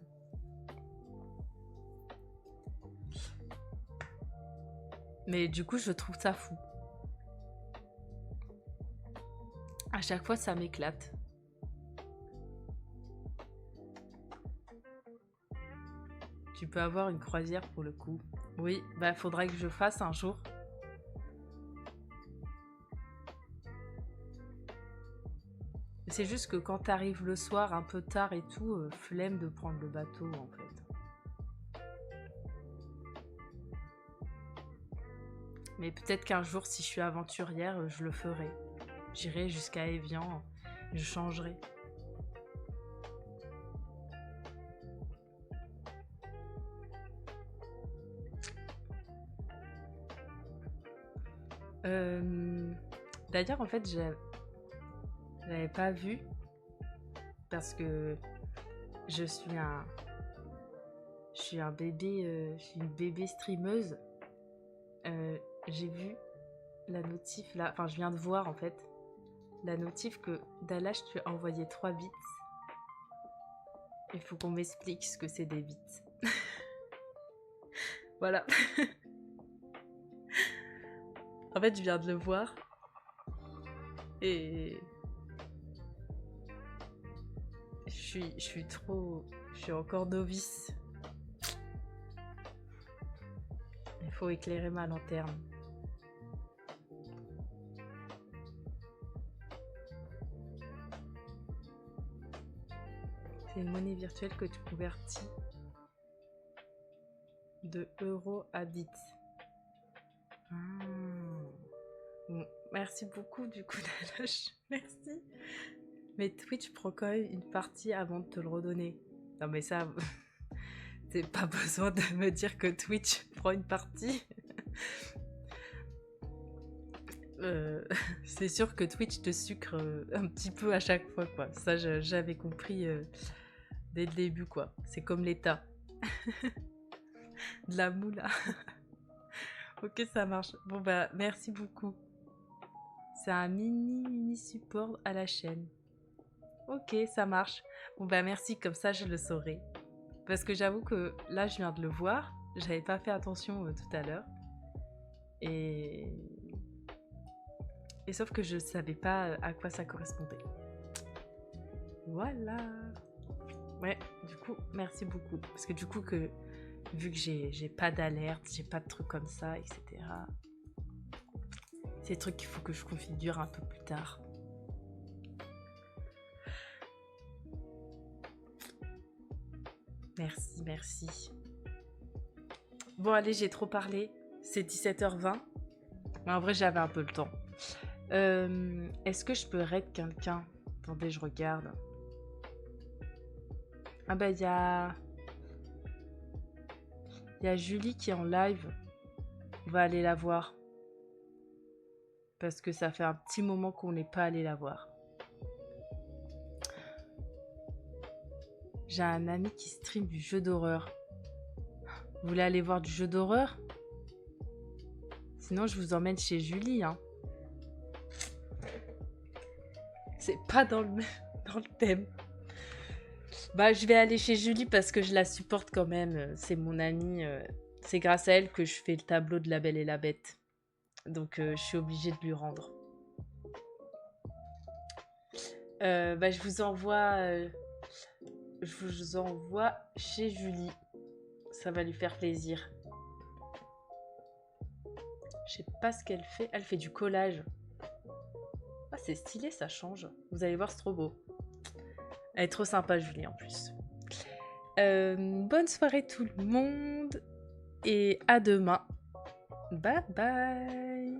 Mais du coup, je trouve ça fou. À chaque fois, ça m'éclate. Tu peux avoir une croisière pour le coup. Oui, bah faudrait que je fasse un jour. C'est juste que quand t'arrives le soir un peu tard et tout, flemme de prendre le bateau en fait. Mais peut-être qu'un jour, si je suis aventurière, je le ferai. J'irai jusqu'à Évian, je changerai. D'ailleurs, en fait, j'avais pas vu parce que je suis un bébé, je suis une bébé streameuse. J'ai vu la notif là, enfin, je viens de voir en fait la notif que Dalash tu as envoyé 3 bits. Il faut qu'on m'explique ce que c'est des bits. Voilà. En fait, je viens de le voir. Et je suis encore novice. Il faut éclairer ma lanterne. C'est une monnaie virtuelle que tu convertis de euros à bits. Ah. Bon, merci beaucoup du coup Naloche. Merci. Mais Twitch prend quand même une partie avant de te le redonner. Non mais ça, t'as pas besoin de me dire que Twitch prend une partie. C'est sûr que Twitch te sucre un petit peu à chaque fois, quoi. Ça, j'avais compris dès le début, quoi. C'est comme l'État. De la moula. Ok, ça marche. Bon, bah, merci beaucoup. C'est un mini support à la chaîne. Ok, ça marche. Bon, bah, merci, comme ça, je le saurai. Parce que j'avoue que là, je viens de le voir. J'avais pas fait attention tout à l'heure. Et sauf que je savais pas à quoi ça correspondait. Voilà. Ouais, du coup, merci beaucoup. Parce que du coup, vu que j'ai pas d'alerte, j'ai pas de trucs comme ça, etc. C'est des trucs qu'il faut que je configure un peu plus tard. Merci, merci. Bon, allez, j'ai trop parlé. C'est 17h20. Mais en vrai, j'avais un peu le temps. Est-ce que je peux raid quelqu'un? Attendez, je regarde. Ah bah, il y a Julie qui est en live. On va aller la voir. Parce que ça fait un petit moment qu'on n'est pas allé la voir. J'ai un ami qui stream du jeu d'horreur. Vous voulez aller voir du jeu d'horreur? Sinon, je vous emmène chez Julie, hein. C'est pas dans le thème. Bah, je vais aller chez Julie parce que je la supporte quand même. C'est mon amie. C'est grâce à elle que je fais le tableau de La Belle et la Bête. Donc, je suis obligée de lui rendre. Bah, je vous envoie chez Julie. Ça va lui faire plaisir. Je sais pas ce qu'elle fait. Elle fait du collage. Ah, c'est stylé, ça change. Vous allez voir, c'est trop beau. Elle est trop sympa, Julie, en plus. Bonne soirée tout le monde. Et à demain. Bye bye.